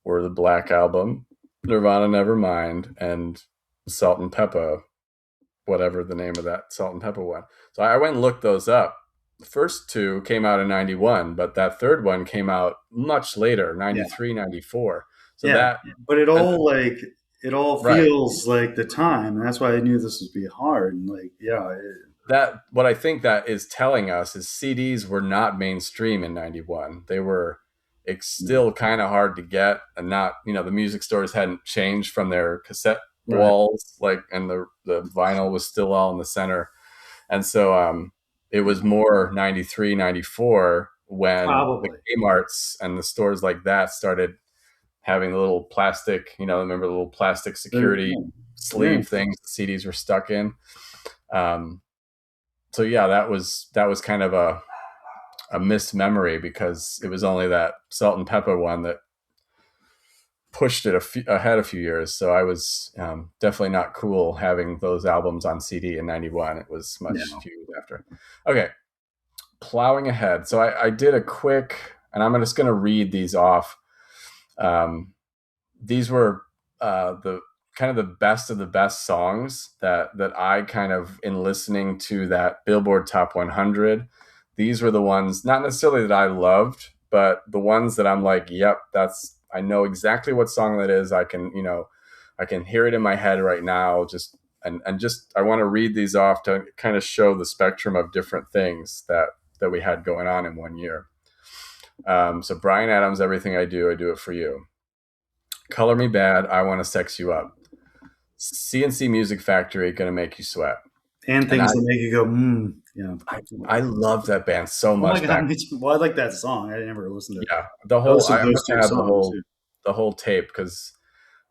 were the Black Album, Nirvana Nevermind, and Salt and Pepper, whatever the name of that Salt and Pepper one. So I went and looked those up. The first two came out in 91, but that third one came out much later, yeah, 93, 94. So yeah. that, But and, it all right. feels like the time, and that's why I knew this would be hard. And like, yeah, that what I think that is telling us is CDs were not mainstream in 91. They were No. still kind of hard to get, and not, the music stores hadn't changed from their cassette Right. walls, like, and the vinyl was still all in the center. And so it was more 93, 94 when the Probably. Kmart's and the stores like that started having the little plastic, remember the little plastic security Yeah. Yeah. sleeve things the CDs were stuck in. Um, so yeah, that was kind of a missed memory, because it was only that Salt and Pepper one that pushed it ahead a few years. So I was definitely not cool having those albums on CD in 91. It was much No. few years after. Okay, plowing ahead. So I did a quick, and I'm just going to read these off. These were the kind of the best of the best songs that I kind of, in listening to that Billboard Top 100, these were the ones, not necessarily that I loved, but the ones that I'm like, yep, I know exactly what song that is. I can hear it in my head right now. Just I want to read these off to kind of show the spectrum of different things that we had going on in one year. So Bryan Adams, Everything I Do it for you. Color Me Bad, I Want to Sex You Up. CNC Music Factory, Gonna Make You Sweat. And And things that make you go, yeah. I loved that band so Oh my much god! back. Well, I like that song. I never listened to. Yeah, I listened I to those must two have the songs. whole tape, because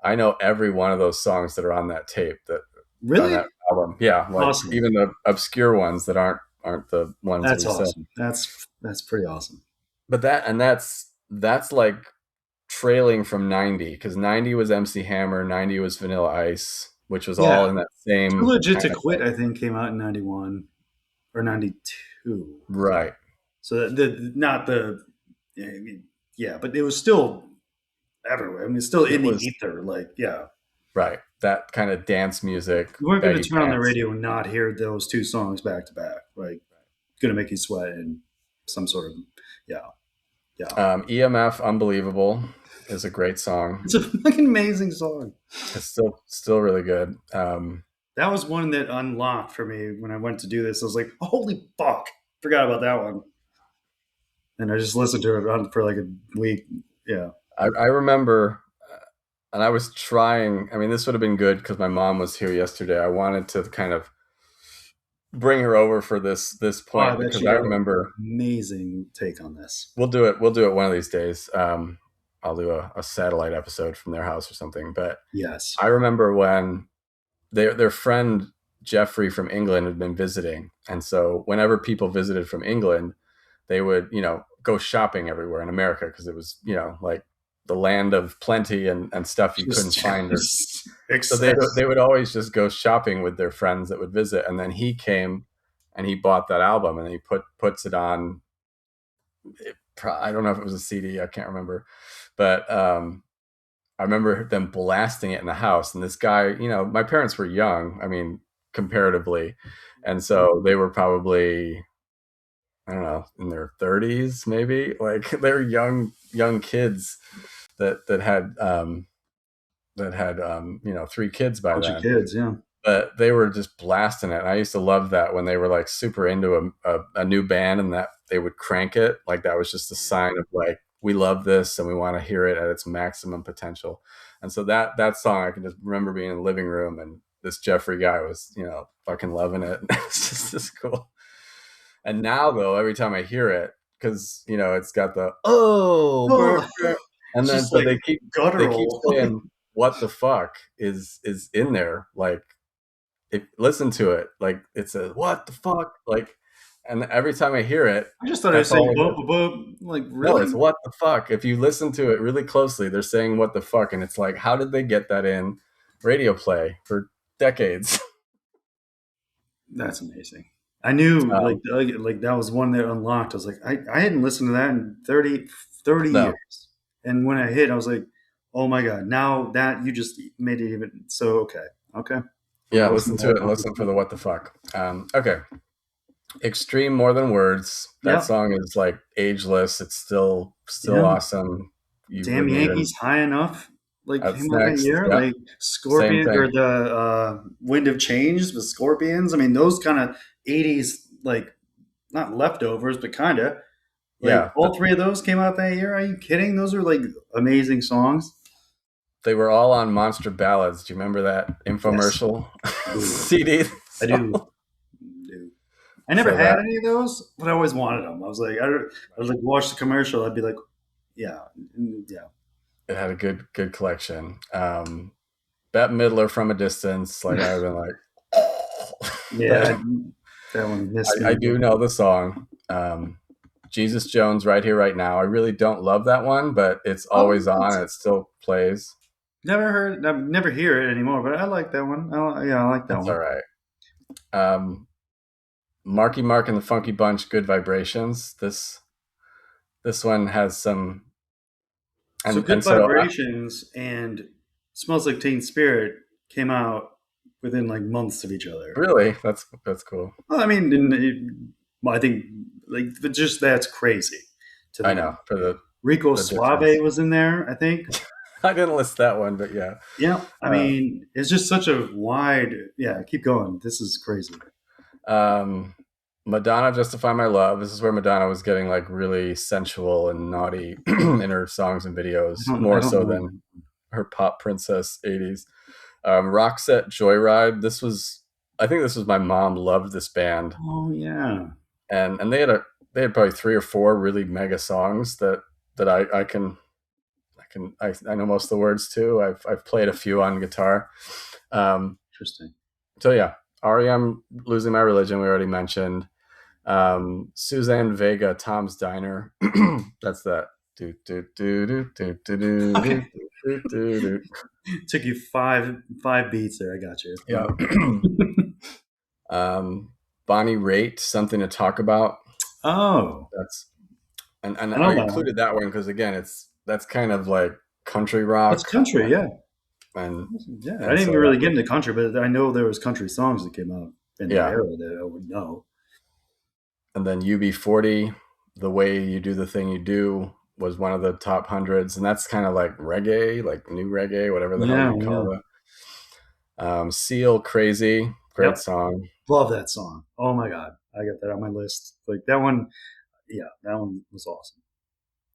I know every one of those songs that are on that tape, that on Really that album. Yeah, like awesome. even the obscure ones that aren't the ones that That's we said. awesome. That's pretty awesome. But that's like trailing from 90, because 90 was MC Hammer, 90 was Vanilla Ice, which was Yeah, all in that Too same Legit to kind of Quit. like, I think came out in 91 or 92. right. So the not the. Yeah, I mean, yeah, but it was still everywhere. I mean, it's still in It the was ether. Like, yeah, right. That kind of dance music, you weren't going to baggy turn on the pants. radio and not hear those two songs back to back. Like, "Gonna Make You Sweat" and some sort of, yeah, yeah. EMF, Unbelievable, is a great song. It's a fucking amazing song. It's still really good. That was one that unlocked for me when I went to do this. I was like, holy fuck, forgot about that one. And I just listened to it for like a week. Yeah. I remember, and I was trying. I mean, this would have been good because my mom was here yesterday. I wanted to kind of bring her over for this Oh, I point, bet because she I got an remember amazing take on this. we'll do it. We'll do it one of these days. I'll do a satellite episode from their house or something. But Yes. I remember when their friend Jeffrey from England had been visiting, and so whenever people visited from England, they would go shopping everywhere in America, because it was like the land of plenty and stuff you couldn't find. Or Just so excess. they would always just go shopping with their friends that would visit, and then he came and he bought that album, and he puts it on. I don't know if it was a CD, I can't remember, but I remember them blasting it in the house. And this guy, my parents were young, I mean, comparatively. And so they were probably, I don't know, in their 30s, maybe. Like, they were young kids that had three kids by Bunch of then. kids. Yeah. But they were just blasting it. And I used to love that when they were like super into a new band, and that they would crank it. Like, that was just a sign of like, we love this and we want to hear it at its maximum potential. And so that song, I can just remember being in the living room, and this Jeffrey guy was, fucking loving it. It's just this cool. And now though, every time I hear it, because it's got the Oh, and it's then just but like they keep guttural. saying what the fuck is in there, like, if listen to it, like, it's a what the fuck, like, and every time I hear it, I just thought I was that's all saying I bump, hear. bump, bump. Like, No, it's really? what the fuck. If you listen to it really closely, they're saying what the fuck, and it's like, how did they get that in radio play for decades? That's amazing. I knew um, like that was one that unlocked. I was like, I hadn't listened to that in 30 no, years. And when I hit, I was like, oh my God, now that you just made it even so okay. Okay. I'm yeah, gonna listen listen to to that it and bump, bump, listen for bump. the what the fuck. Okay, Extreme, More Than Words. That Yep. song is like ageless. It's still Yeah. awesome. You Damn wouldn't even. Yankees high enough. like That's came out that next. year? Yep. Like Same Scorpion or thing. the Wind of Change, the Scorpions. I mean, those kind of '80s like not leftovers, but kind of like Yeah. all three of those came out that year. Are you kidding? Those are like amazing songs. They were all on Monster Ballads. Do you remember that Yes, infomercial I do. CD? I do. So, Do. I never so had that any of those, but I always wanted them. I was like, I would like watch the commercial. I'd be like, yeah, yeah, it had a good collection. Bette Midler from a distance, like I would have been like, yeah. that, That one missed I me. do know the song. Jesus Jones, Right Here, Right Now. I really don't love that one, but it's Oh, always on. It still plays. never heard. I never hear it anymore. But I like that one. Yeah, I like that It's all one. right. Um, Marky Mark and the Funky Bunch, Good Vibrations. This one has some, So, and Good so Vibrations and Smells Like Teen Spirit came out within like months of each other. really, that's cool. Well, I mean, well, I think like just that's crazy to I think know about. for Rico the difference. Suave was in there, I think. I didn't list that one, but yeah. Yeah, I Uh, mean, it's just such a wide. Yeah, keep going. This is crazy. um, Madonna, Justify My Love. This is where Madonna was getting like really sensual and naughty in her songs and videos, I more don't so know. than her pop princess 80s. Roxette Joyride. I think this was my mom loved this band, Oh yeah, and they had probably three or four really mega songs that I know most of the words to. I've played a few on guitar. Um, interesting. so yeah, REM, Losing My Religion. We already mentioned. Suzanne Vega, Tom's Diner. That's that. Do do do do do do do Okay, do do do do. took you five beats there. I got you. Yeah. um, Bonnie Raitt, Something to Talk About. Oh, That's and I know I that one. included that one because again, that's kind of like country That's rock, country. Yeah, and yeah. I and didn't even so that really get into country, but I know there was country songs that came out in that yeah. era that I would know. And then UB40, The Way You Do the Thing You Do was one of the top hundreds, and that's kind of like reggae, like new reggae, whatever the hell Yeah, you'd yeah. call it. Seal, Crazy, great Yep. song. Love that song. Oh my god, I got that on my list. Like that one. Yeah, that one was awesome.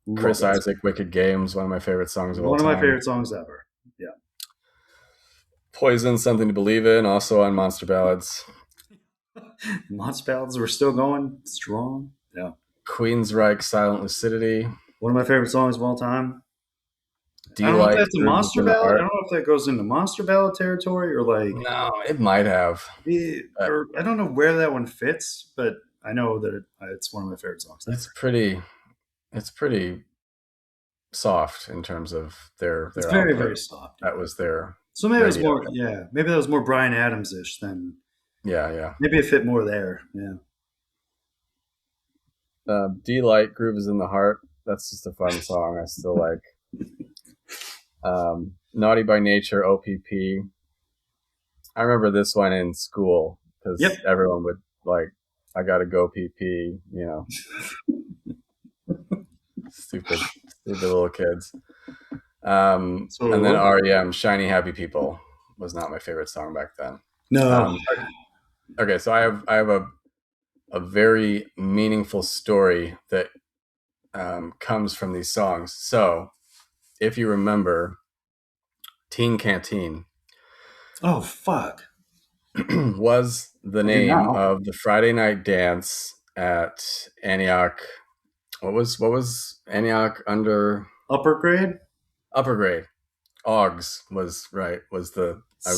Love Chris that song. Isaac, Wicked Games, one of my favorite songs of all One of my time. favorite songs ever. Yeah. Poison, Something to Believe In, also on Monster Ballads. Monster Ballads were still going strong. Yeah. Queensryche, Silent Lucidity. One of my favorite songs of all time. I don't know if Delight, that's a Grooves monster in the ballad. I Heart. don't know if that goes into monster ballad territory or like, No, it might have. or I don't know where that one fits, but I know that it's one of my favorite songs It's ever. pretty. It's pretty soft in terms of It's their very, output. very soft. That Yeah. was their So maybe it was radio. more, yeah, maybe that was more Brian Adams ish than Yeah, yeah. maybe it fit more there. Yeah. Delight, Grooves in the Heart. That's just a fun song. I still like. Naughty by Nature, OPP. I remember this one in school because Yep. everyone would like, I gotta go PP, stupid, stupid little kids. So it And then was. REM, Shiny Happy People was not my favorite song back then. No. Um, okay, so I have a very meaningful story that comes from these songs. So if you remember, Teen Canteen Oh fuck. was the I do name now. of the Friday night dance at Antioch. What was Antioch under Upper grade. upper grade? Augs was right. Was the I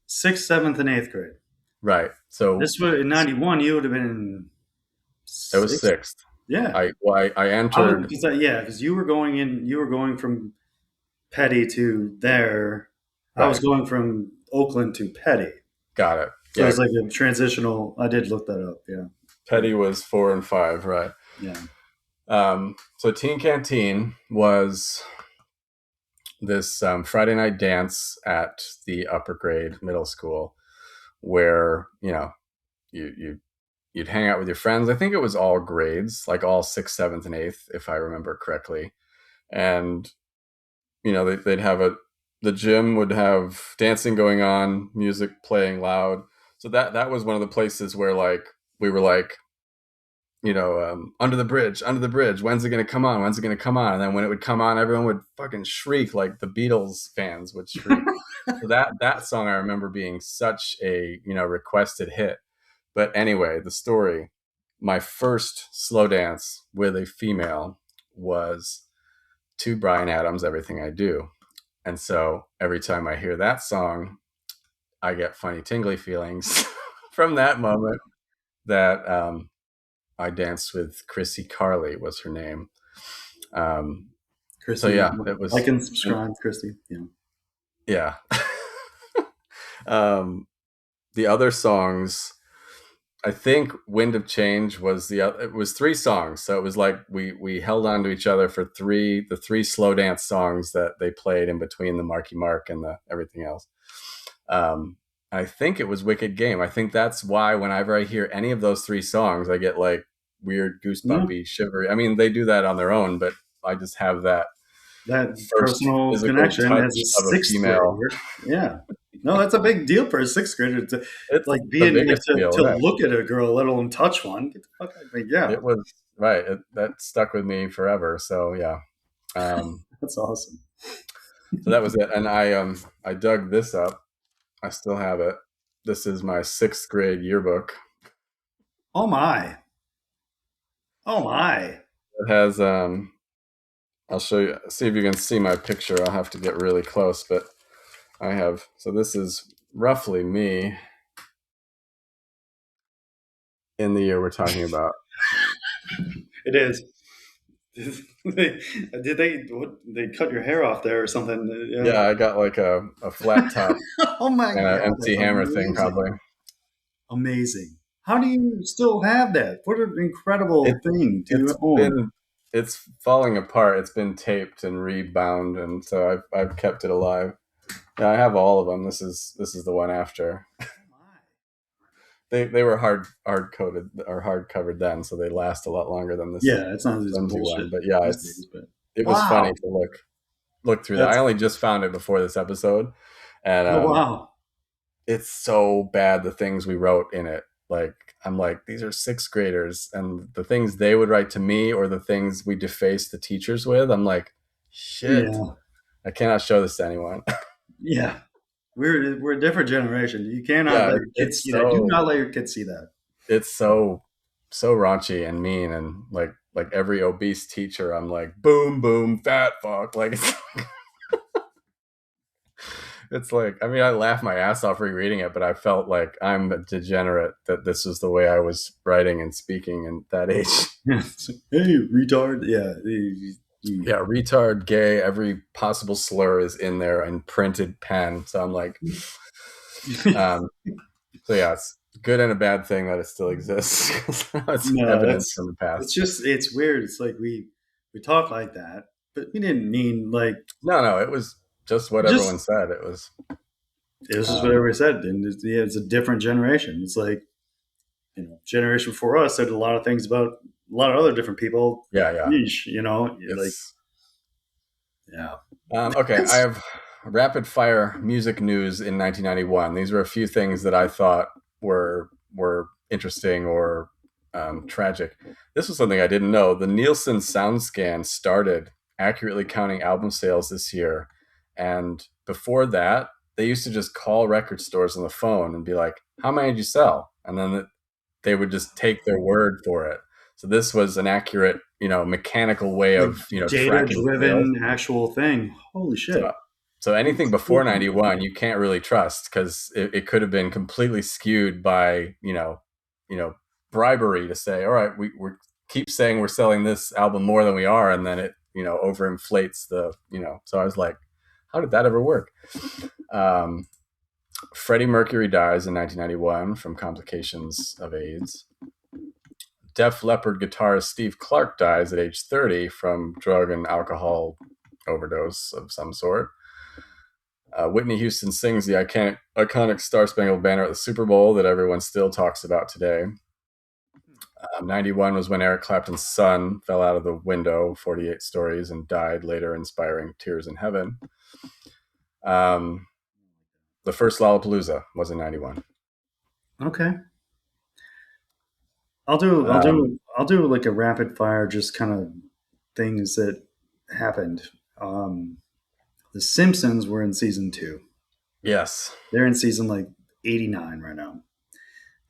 Sixth, seventh, and eighth grade. right? So This was in '91. You would have been in it was sixth. sixth. Yeah, I I was entered because you were going in. You were going from Petty to there. I was right. going from Oakland to Petty. Got it. So it Yeah, was like a transitional. I did look that up. Yeah, Petty was 4 and 5. Right. yeah. So Teen Canteen was this Friday night dance at the upper grade middle school where you you'd hang out with your friends. I think it was all grades, like all sixth, seventh, and eighth, if I remember correctly. And they'd have the gym would have dancing going on, music playing loud. So that was one of the places where like we were like, under the bridge, under the bridge. When's it gonna come on? When's it gonna come on? And then when it would come on, everyone would fucking shriek like the Beatles fans would shriek. So that song I remember being such a requested hit. But anyway, the story. My first slow dance with a female was to Brian Adams' "Everything I Do," and so every time I hear that song, I get funny tingly feelings from that moment. That I danced with Chrissy Carley was her name. Um, so Christy, yeah, it like was, and subscribe, Christy. Yeah. yeah. um, the other songs, I think "Wind of Change" was it was three songs, so it was like we held on to each other for the three slow dance songs that they played in between the Marky Mark and the everything else. Um, I think it was "Wicked Game." I think that's why whenever I hear any of those three songs, I get like weird Yeah. goosebumpy shivery. I mean, they do that on their own, but I just have that That first personal physical connection touch as a of a sixth female. grader. Yeah. No, that's a big deal for a sixth grader to It's like the being like biggest deal, to right? look at a girl, let alone touch one. Get the fuck out. Like, yeah, It was right. That stuck with me forever. So yeah. Um, that's awesome. so that was it. And I dug this up. I still have it. This is my sixth grade yearbook. Oh my. Oh my. It has I'll show you, see if you can see my picture. I'll have to get really close, but I have, so this is roughly me in the year we're talking about. It is. Did they what, they cut your hair off there or something? Yeah. Yeah, I got like a flat top Oh my and an god, MC that's Hammer thing amazing. probably. Amazing. How do you still have that? What an It incredible thing it's to own. been it's falling apart. It's been taped and rebound, and so I've kept it alive. Yeah, I have all of them. This is the one after. Oh my. They were hard coated or hard covered then, so they last a lot longer than this Yeah, it's not this flimsy bullshit one. But yeah, these days, but it was funny wow. to look through that. I That's only just found it before this episode, and oh wow. it's so bad the things we wrote in it. Like I'm like, these are sixth graders, and the things they would write to me or the things we defaced the teachers with. I'm like, shit, Yeah. I cannot show this to anyone. Yeah. We're a different generation. You cannot Yeah, let your kids it's see that. Do so not let your kids see that. it's so so raunchy and mean, and like every obese teacher, I'm like, boom boom fat fuck. Like it's like, I mean, I laughed my ass off rereading it, but I felt like I'm a degenerate that this is the way I was writing and speaking at that age. Hey, retard. Yeah. Yeah, retard, gay, every possible slur is in there in printed pen. So I'm like, um, so yeah, it's good and a bad thing that it still exists. It's No, evidence that's from the past. it's just it's weird. It's like we talk like that, but we didn't mean like No, it was just what everyone just said. It was, this is what um, everybody said, and yeah, it's a different generation. It's like generation before us said a lot of things about a lot of other different people. yeah. Yeesh, like It's yeah, okay. I have rapid fire music news in 1991. These were a few things that I thought were interesting or tragic. This was something I didn't know. The Nielsen SoundScan started accurately counting album sales this year, and before that, they used to just call record stores on the phone and be like, "How many did you sell?" And then they would just take their word for it. So this was an accurate, mechanical way like of, data tracking sales. driven actual thing. Holy So, shit, so anything that's before cool. 91, you can't really trust because it could have been completely skewed by, bribery to say, all right, we keep saying we're selling this album more than we are. And then it, overinflates so I was like, how did that ever work? Um, Freddie Mercury dies in 1991 from complications of AIDS. Def Leppard guitarist Steve Clark dies at age 30 from drug and alcohol overdose of some sort. Whitney Houston sings the iconic Star Spangled Banner at the Super Bowl that everyone still talks about today. 91 was when Eric Clapton's son fell out of the window 48 stories and died later, inspiring Tears in Heaven. Um, the first Lollapalooza was in '91. Okay. I'll do like a rapid fire, just kind of things that happened. Um, the Simpsons were in season two. Yes, They're in season like 89 right now.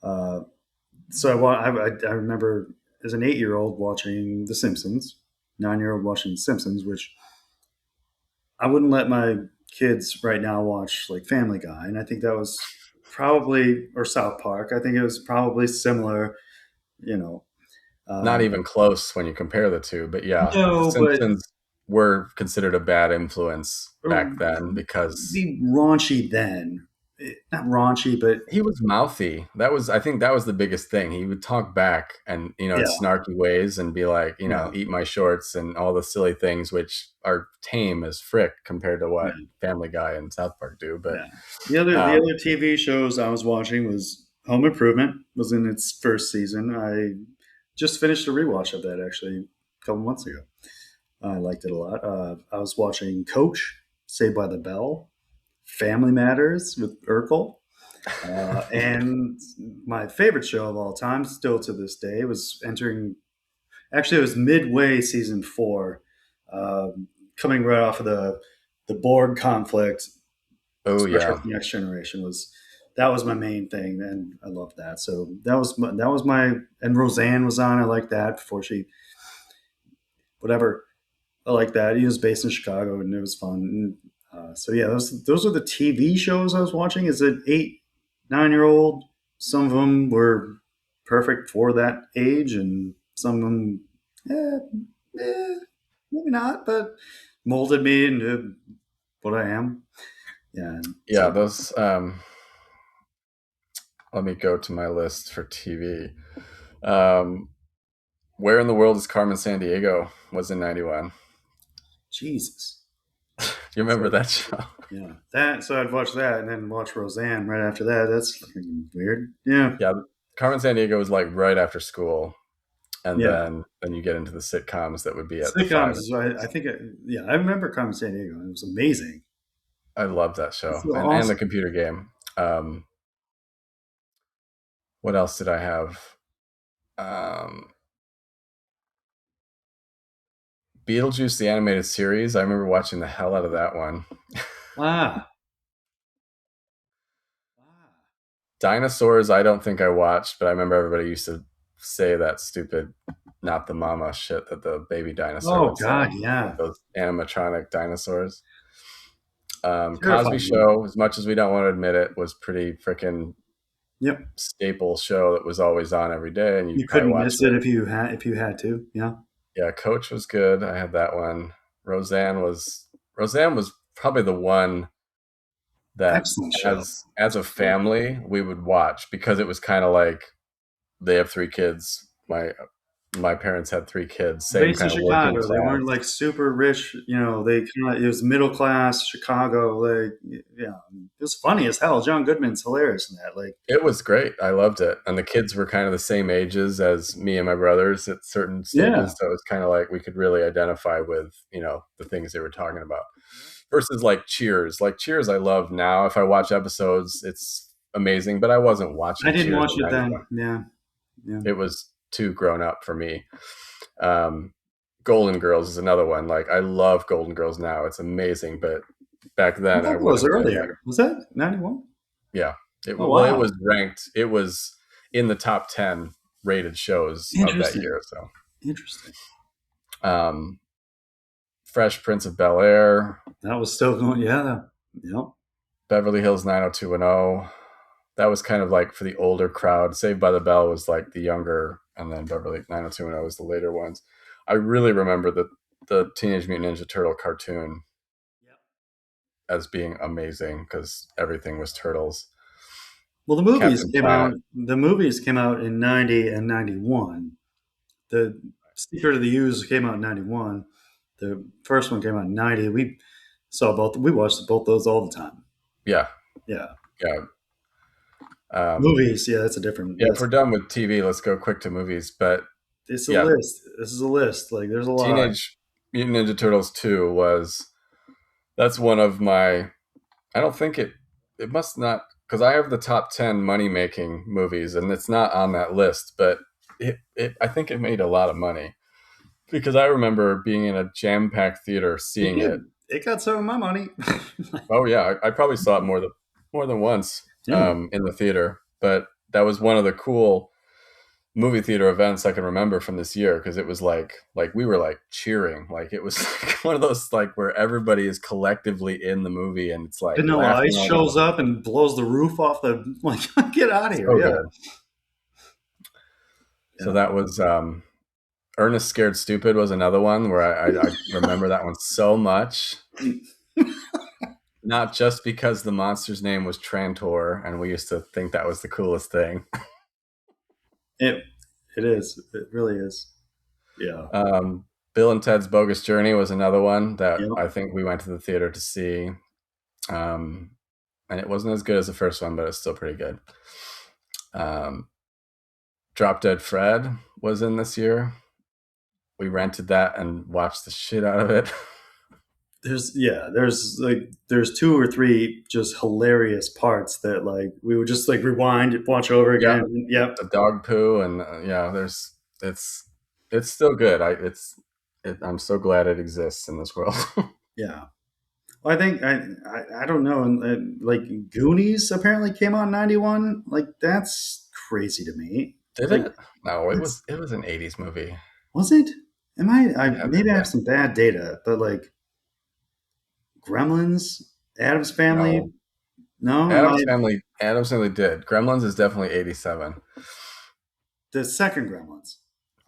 Uh, so I remember as an 8-year old watching The Simpsons, 9-year old watching The Simpsons, which I wouldn't let my kids right now watch like Family Guy, and I think that was probably or South Park. I think it was probably similar. You know, not um, even close when you compare the two. But yeah, The no, but Simpsons were considered a bad influence or back then because be raunchy then. Not raunchy, but he was mouthy. I think that was the biggest thing. He would talk back and, in yeah, snarky ways and be like, yeah, eat my shorts and all the silly things, which are tame as frick compared to what yeah, Family Guy and South Park do. But, yeah. The other um, TV shows I was watching was Home Improvement was in its first season. I just finished a rewatch of that actually a couple months ago. I liked it a lot. I was watching Coach, Saved by the Bell, Family Matters with Urkel. And my favorite show of all time, still to this day, was entering. Actually, it was midway season four, coming right off of the Borg conflict. oh, Star Trek: yeah. The Next Generation was that was my main thing, and I loved that. So that was my and Roseanne was on. I liked that before she whatever. I like that. He was based in Chicago, and it was fun. And, so yeah, those are the TV shows I was watching. As an 8, 9 year old, some of them were perfect for that age, and some of them, maybe not, but molded me into what I am. Yeah. Yeah, So those, let me go to my list for TV. Um, Where in the World is Carmen San Diego was in '91. Jesus. You remember So that show? yeah, that. So I'd watch that, and then watch Roseanne right after that. That's freaking weird. Yeah. Yeah, Carmen San Diego was like right after school. And Yeah. then you get into the sitcoms that would be at the Sitcoms 5 and is 6. I think yeah, I remember Carmen San Diego. It was amazing. I love that It's show, so and the awesome. computer game. What else did I have? Um, Beetlejuice, the animated series. I remember watching the hell out of that one. Ah, ah. Dinosaurs, I don't think I watched, but I remember everybody used to say that stupid "not the mama" shit that the baby dinosaur Oh would say God, with yeah, those animatronic dinosaurs. Cosby terrifying. Show, as much as we don't want to admit it, was pretty freaking Yep, staple show that was always on every day, and you you probably couldn't watched miss it it. if you had to. Yeah, Yeah, Coach was good. I had that one. Roseanne was probably the one that excellent show. as a family we would watch because it was kind of like they have three kids. My parents had three kids, same Based in kind of working Chicago, they class. weren't like super rich. They kind of it was middle class Chicago. Like, yeah, it was funny as hell. John Goodman's hilarious in that. Like, It was great. I loved it. And the kids were kind of the same ages as me and my brothers at certain yeah, stages. So it was kind of like we could really identify with, the things they were talking about. Versus like Cheers. Like Cheers, I love now. If I watch episodes, it's amazing. But I wasn't I watching didn't Cheers watch in it then. '91. Yeah, yeah. It was too grown up for me. Um, Golden Girls is another one. Like I love Golden Girls now. It's amazing. But back I then, I thought that was wouldn't have been there. earlier. Was that 91? Yeah. Oh Well, it wow, was ranked. It was in the top 10 rated shows of that interesting, year. So, interesting. um, Fresh Prince of Bel Air, That was still going. Yeah, yep. Beverly Hills 90210. That was kind of like for the older crowd. Saved by the Bell was like the younger, and then Beverly 90210 was the later ones. I really remember the Teenage Mutant Ninja Turtle cartoon Yep. as being amazing because everything was turtles. Well, the movies Captain came out. Planet. The movies came out in 90 and 91. The Secret of the Ooze came out in 91. The first one came out in 90. We saw both. We watched both those all the time. Yeah, Yeah, yeah. Um, movies. Yeah, that's a different. yeah, if That's we're done with TV, let's go quick to movies. But it's a yeah, list. This is a list. Like, there's a lot. Teenage Mutant Ninja Turtles 2 was that's one of my I don't think it must not, because I have the top 10 money making movies and it's not on that list, but I think it made a lot of money because I remember being in a jam packed theater It seeing it. did. It got some of my money. Oh yeah, I probably saw it more than once Yeah. in the theater, but that was one of the cool movie theater events I can remember from this year because it was like we were like cheering, like it was like one of those like where everybody is collectively in the movie and it's like Vanilla laughing Ice all the shows time. up and blows the roof off the like. Get out of here! So Yeah, good. So yeah. that was Ernest Scared Stupid was another one where I remember that one so much. Not just because the monster's name was Trantor and we used to think that was the coolest thing. It it is. It really is. Yeah. Um, Bill and Ted's Bogus Journey was another one that Yep. I think we went to the theater to see. Um, and it wasn't as good as the first one, but it's still pretty good. Um, Drop Dead Fred was in this year. We rented that and watched the shit out of it. There's two or three just hilarious parts that like we would just like rewind, watch over Yeah, again. Yep. the dog poo and yeah, there's it's still good. I'm so glad it exists in this world. Yeah. Well, I think I don't know. Like Goonies apparently came out in '91. Like that's crazy to me. Did Like it? No, it that's was it was an '80s movie. was it? Am I It had to maybe have I have been. some bad data, but like Gremlins, Adam's Family. No, No, am I Adam's Family did. Gremlins is definitely '87. the second Gremlins?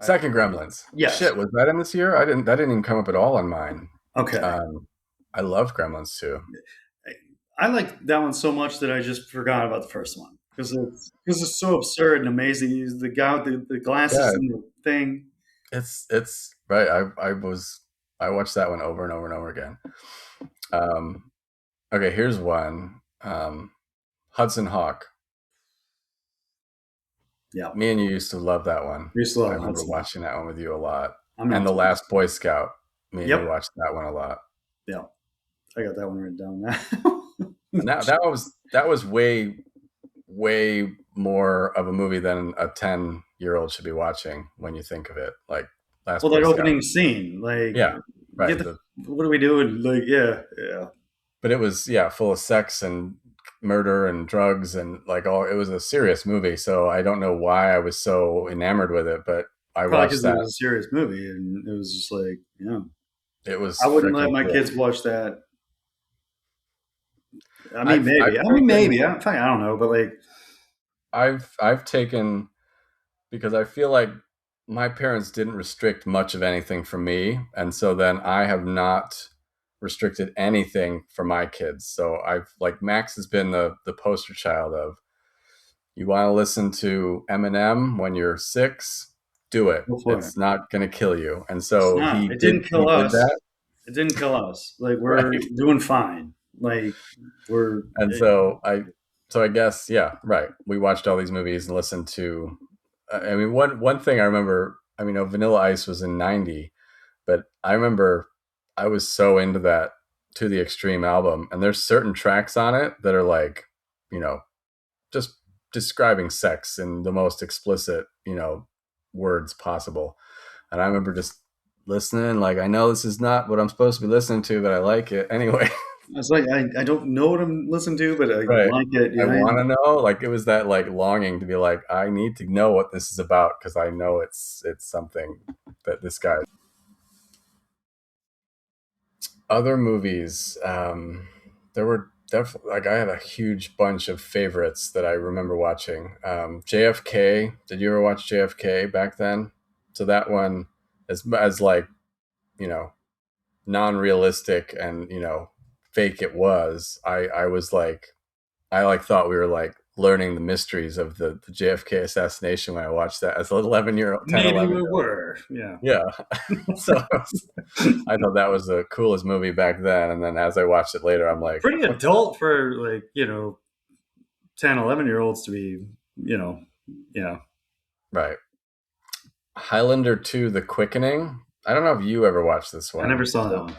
I, Second Gremlins. yes. Shit, was that in this year? I didn't. That didn't even come up at all on mine. Okay. Um, I love Gremlins too. I like that one so much that I just forgot about the first one because it's so absurd and amazing. The guy with the glasses Yeah, and the thing. it's right. I watched that one over and over and over again. Um, okay, here's one. Hudson Hawk. Yeah, Me and you used to love that one. we used to I love remember Hudson. watching that one with you a lot. I'm And not. The Last Boy Scout. Me and you Yep. watched that one a lot. Yeah, I got that one written down now. And that was way more of a movie than a 10-year-old should be watching when you think of it. Like Last Well, Boy that Scout. opening scene, like, Yeah, get right. the what are we doing? Like, yeah, yeah. But it was full of sex and murder and drugs and like all. It was a serious movie, so I don't know why I was so enamored with it, but I Probably watched because it that. was a serious movie, and it was just like, It was I wouldn't let freaking my cool. kids watch that. I mean, I've maybe. I mean, taken maybe. I don't know, but like, I've taken because I feel like my parents didn't restrict much of anything for me, and so then I have not restricted anything for my kids. So I've like Max has been the poster child of you want to listen to Eminem when you're 6, do it. go for it. It's not going to kill you. And It's so not. he It did didn't he kill did us. that. It didn't kill us. Like we're Right. doing fine. Like we're And so I guess yeah, right. We watched all these movies and listened to I mean one thing I remember, I mean, Vanilla Ice was in 90, but I remember I was so into that To the Extreme album and there's certain tracks on it that are like, you know, just describing sex in the most explicit, words possible. And I remember just listening, like, I know this is not what I'm supposed to be listening to, but I like it anyway. it's like I don't know what I'm listening to, but I Right. like it. I Yeah. want to know. Like, it was that like longing to be like, I need to know what this is about because I know it's something that this guy. Other movies, there were definitely like I have a huge bunch of favorites that I remember watching. JFK. Did you ever watch JFK back then? So that one, as like you know non-realistic and fake it was. I was like I like thought we were like learning the mysteries of the JFK assassination when I watched that as an 11-year old 10 Maybe 11 we year old. were. Yeah. Yeah. So I thought that was the coolest movie back then, and then as I watched it later I'm like, Pretty what? adult for like 10, 11 year olds to be yeah. Right. Highlander 2 The Quickening. I don't know if you ever watched this I never one. saw that So one.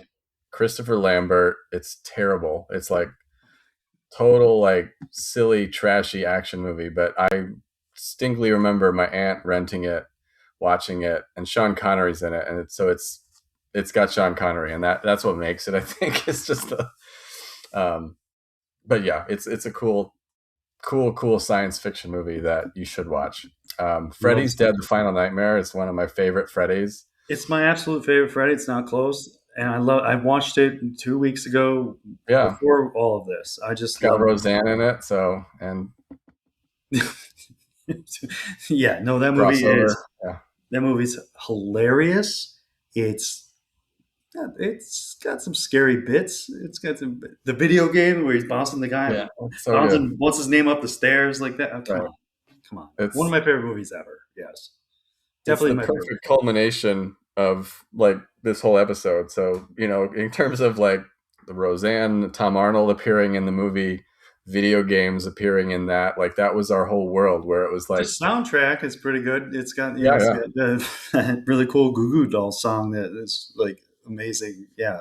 Christopher Lambert, it's terrible. It's like total like silly, trashy action movie. But I distinctly remember my aunt renting it, watching it, and Sean Connery's in it, and it's got Sean Connery, and that's what makes it. I think it's just the, um, but yeah, it's a cool science fiction movie that you should watch. Love Freddy's Dead: science The fiction. Final Nightmare is one of my favorite Freddy's. It's my absolute favorite Freddy. It's not close, and I watched it 2 weeks ago Yeah, before all of this. I it's just got love Roseanne in it, so and it. Yeah, no, crossover. Yeah, that movie's hilarious. It's it's got some scary bits. It's got the video game where he's bouncing the guy, yeah, it's so good. bouncing what's his name up the stairs like that. Oh, Right, come on, one of it's my favorite movies ever. Yes, it's definitely the my favorite. perfect culmination of like this whole episode. So in terms of like the Roseanne, Tom Arnold appearing in the movie, video games appearing in that, like that was our whole world where it was The like, soundtrack is pretty good. yeah, It's yeah, got the really cool Goo Goo Doll song that is like amazing. Yeah,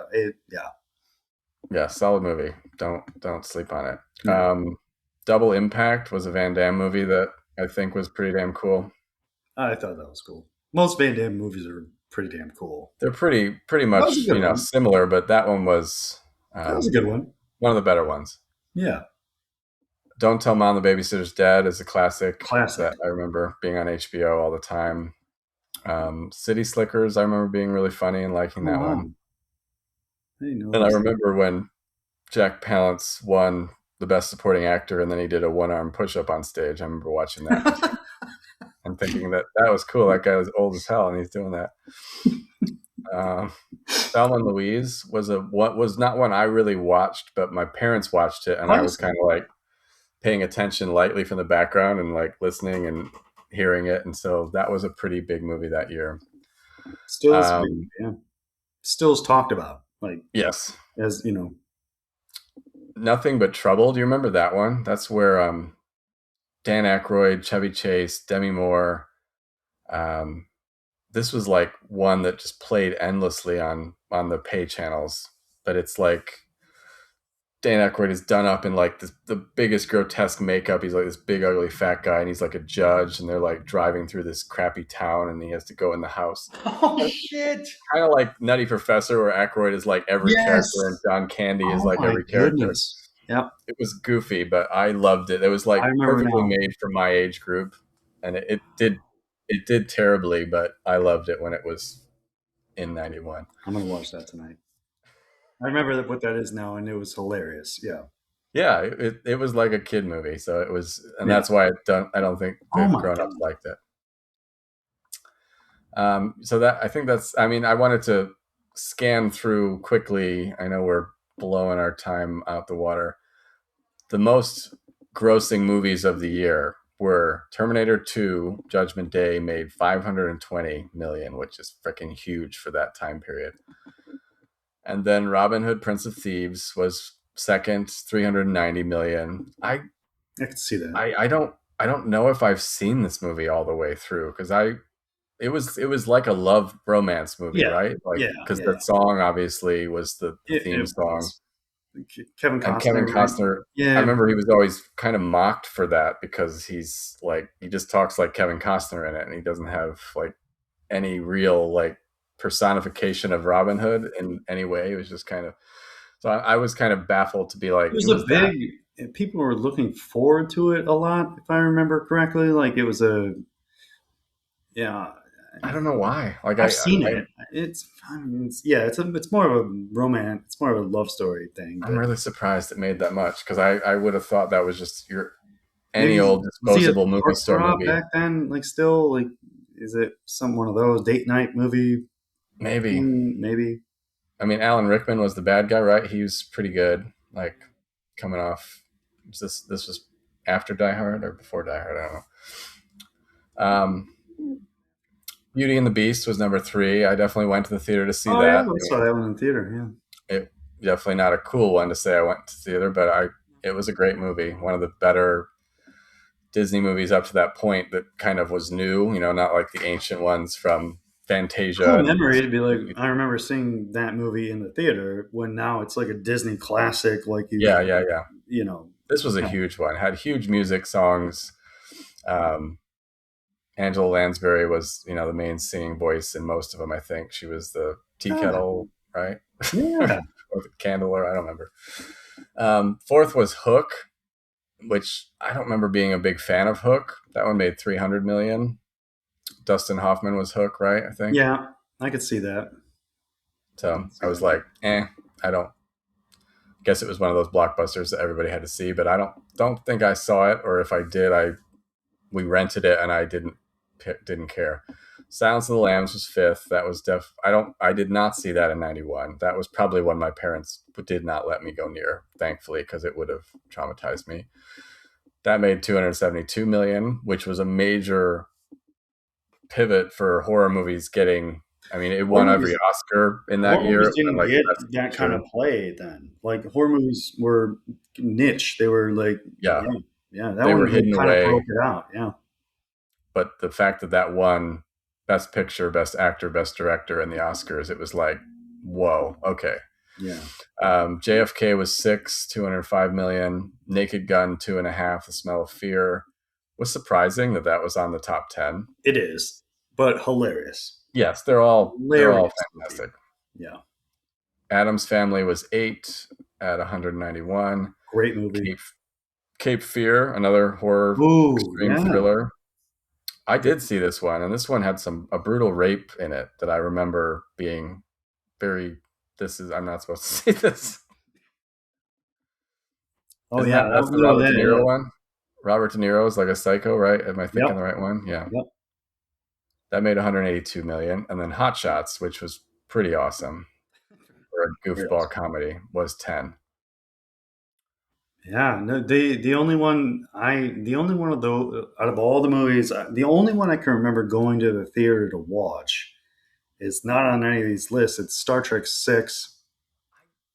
yeah, solid movie. Don't sleep on it. no, Double Impact was a Van Damme movie that I think was pretty damn cool. I thought that was cool. Most Van Damme movies are pretty damn cool. They're pretty That was a much good one. similar, but that one was That was a um, good one. one of the better ones. Yeah, Don't Tell Mom the Babysitter's Dead is a classic classic. that I remember being on HBO all the time. City Slickers, I remember being really funny and liking Oh that wow, one. I didn't know And I this. remember when Jack Palance won the Best Supporting Actor, and then he did a one-arm push-up on stage. I remember watching that and thinking that was cool. That guy was old as hell, and he's doing that. Thelma and Louise was what was not one I really watched, but my parents watched it, and I was Classic. kind of like paying attention lightly from the background and like listening and hearing it, and so that was a pretty big movie that year. Still is big. Um, Yeah, still is talked about. Like yes, as you know, Nothing But Trouble. Do you remember that one? That's where Dan Aykroyd, Chevy Chase, Demi Moore. Um, this was like one that just played endlessly on the pay channels, but it's like Dan Aykroyd is done up in like the biggest grotesque makeup. He's like this big ugly fat guy, and he's like a judge, and they're like driving through this crappy town, and he has to go in the house. oh shit! Kind of like Nutty Professor, where Aykroyd is like every character, and Yes. John Candy is Oh like my every character. goodness. Yep, It was goofy, but I loved it. It was I like remember perfectly now. made for my age group, and it did terribly, but I loved it when it was in '91. I'm gonna watch that tonight. I remember what that is now, and it was hilarious. Yeah, Yeah, it was like a kid movie, so it was, and yeah. that's why I don't think Oh the my grown ups god. liked it. So that I think that's. I mean, I wanted to scan through quickly. I know we're blowing our time out the water. The most grossing movies of the year were Terminator 2, Judgment Day made 520 million, which is freaking huge for that time period. And then Robin Hood, Prince of Thieves was second, 390 million. I can see that. I don't know if I've seen this movie all the way through because it was like a love romance movie, Yeah, right? Like yeah, because yeah. that song obviously was the theme It song. was Kevin And Costner, Kevin right? Costner, I Yeah, remember he was always kind of mocked for that because he's like he just talks like Kevin Costner in it, and he doesn't have like any real like personification of Robin Hood in any way. It was just kind of so I was kind of baffled to be it like, was who a is that? big. People were looking forward to it a lot, if I remember correctly. Like it was a yeah. I don't know why. Like I've seen it. I mean, it's more of a romance. It's more of a love story thing. I'm But really surprised it made that much because I would have thought that was just your any maybe old was he a disposable movie store heartthrob movie. back then? Like still, like is it some one of those date night movie? Maybe. Maybe. I mean, Alan Rickman was the bad guy, right? He was pretty good. Like coming off, this was after Die Hard or before Die Hard? I don't know. Beauty and the Beast was number three. I definitely went to the theater to see Oh yeah, that. I saw that one in the theater. It definitely not a cool one to say I went to theater, but it was a great movie. One of the better Disney movies up to that point that kind of was new. Not like the ancient ones from Fantasia Cool and memory to be like, I remember seeing that movie in the theater when now it's like a Disney classic. Like yeah, yeah, yeah. This was a Yeah. huge one. Had huge music songs. Um, Angela Lansbury was, the main singing voice in most of them. I think she was the tea Ah, kettle, right, yeah. or the candler. I don't remember. Fourth was Hook, which I don't remember being a big fan of Hook. That one made 300 million. Dustin Hoffman was Hook, right? I think. Yeah. I could see that. I So could I see was that. like, I don't guess it was one of those blockbusters that everybody had to see, but I don't think I saw it, or if I did, I we rented it and I didn't care. Silence of the Lambs was fifth. That was I did not see that in '91. That was probably one my parents did not let me go near, thankfully, because it would have traumatized me. That made 272 million, which was a major pivot for horror movies getting. I mean, it Horror won every movies, Oscar in that horror year. movies It won didn't like get best that kind picture. of play then. Like horror movies were niche. They were like, Yeah, yeah, yeah. That they one were like hidden kind of broke away, it out. Yeah, but the fact that that won best picture, best actor, best director in the Oscars, it was like, whoa, okay. yeah. JFK was six, 205 million. Naked Gun, two and a half. The Smell of Fear was surprising that that was on the top 10. It is, but hilarious, Yes, they're all hilarious movie. fantastic. Yeah, Adam's Family was eight at 191. great movie. Cape Cape Fear, another horror Ooh, extreme yeah. thriller. I did see this one, and this one had a brutal rape in it that I remember being very. This is I'm not supposed to see this. Oh Isn't yeah. that's the No, Robert that, De Niro one? Robert De Niro is like a psycho, right? Am I thinking yep, the right one? Yeah. yep. That made 182 million. And then Hot Shots, which was pretty awesome for a Very goofball awesome. comedy, was 10. Yeah, no, the only one of the out of all the movies, the only one I can remember going to the theater to watch is not on any of these lists. It's Star Trek Six,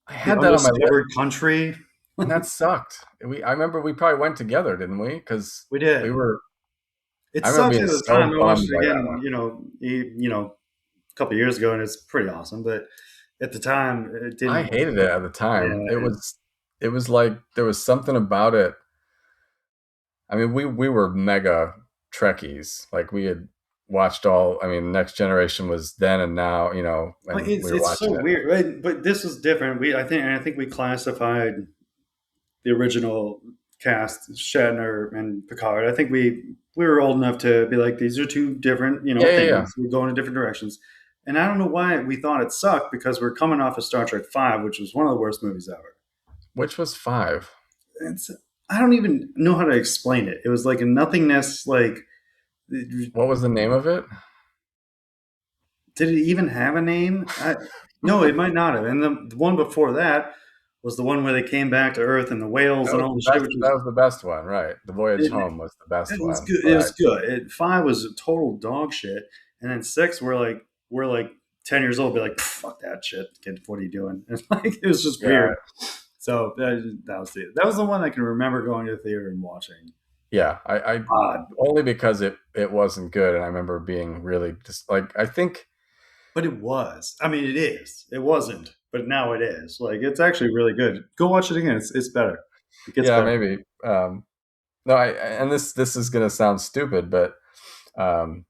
I The had that on my list, Undiscovered Country. and that sucked. I remember we probably went together, didn't we? Because We we did. were. It I remember sucked being at the so time. I watched bummed it by that again, one. a couple years ago, and it's pretty awesome. But at the time, it I didn't. hated it at the time. Yeah, It was like there was something about it. I mean, we were mega Trekkies. Like we had watched all. I mean, Next Generation was then and now. well, And it's we were it's so watching it. weird, right? But this was different. I think we classified the original cast, Shatner and Picard. I think we were old enough to be like, these are two different, Yeah, yeah, yeah. things. We're going in different directions. And I don't know why we thought it sucked because we're coming off of Star Trek Five, which was one of the worst movies ever. Which was five. It's I don't even know how to explain it. It was like a nothingness. Like, did What was the name of it? it even have a name? No, it might not have. And the one before that was the one where they came back to Earth and the whales That and was all the the shit, best. which That was was the best one, right? The Voyage it, Home was the best it was one, good. It was right? good. Five was a total dog shit, and then six, we're like 10 years old, be like, fuck that shit, kid. What are you doing? And like it was just Yeah, weird. So that was the one I can remember going to the theater and watching. yeah. I Odd, only because it wasn't good, and I remember being really just like I think. but it was. I mean, it is. It wasn't, but now it is. Like it's actually really good. Go watch it again. It's better. It gets Yeah, better. maybe. No, and this is gonna sound stupid, but um,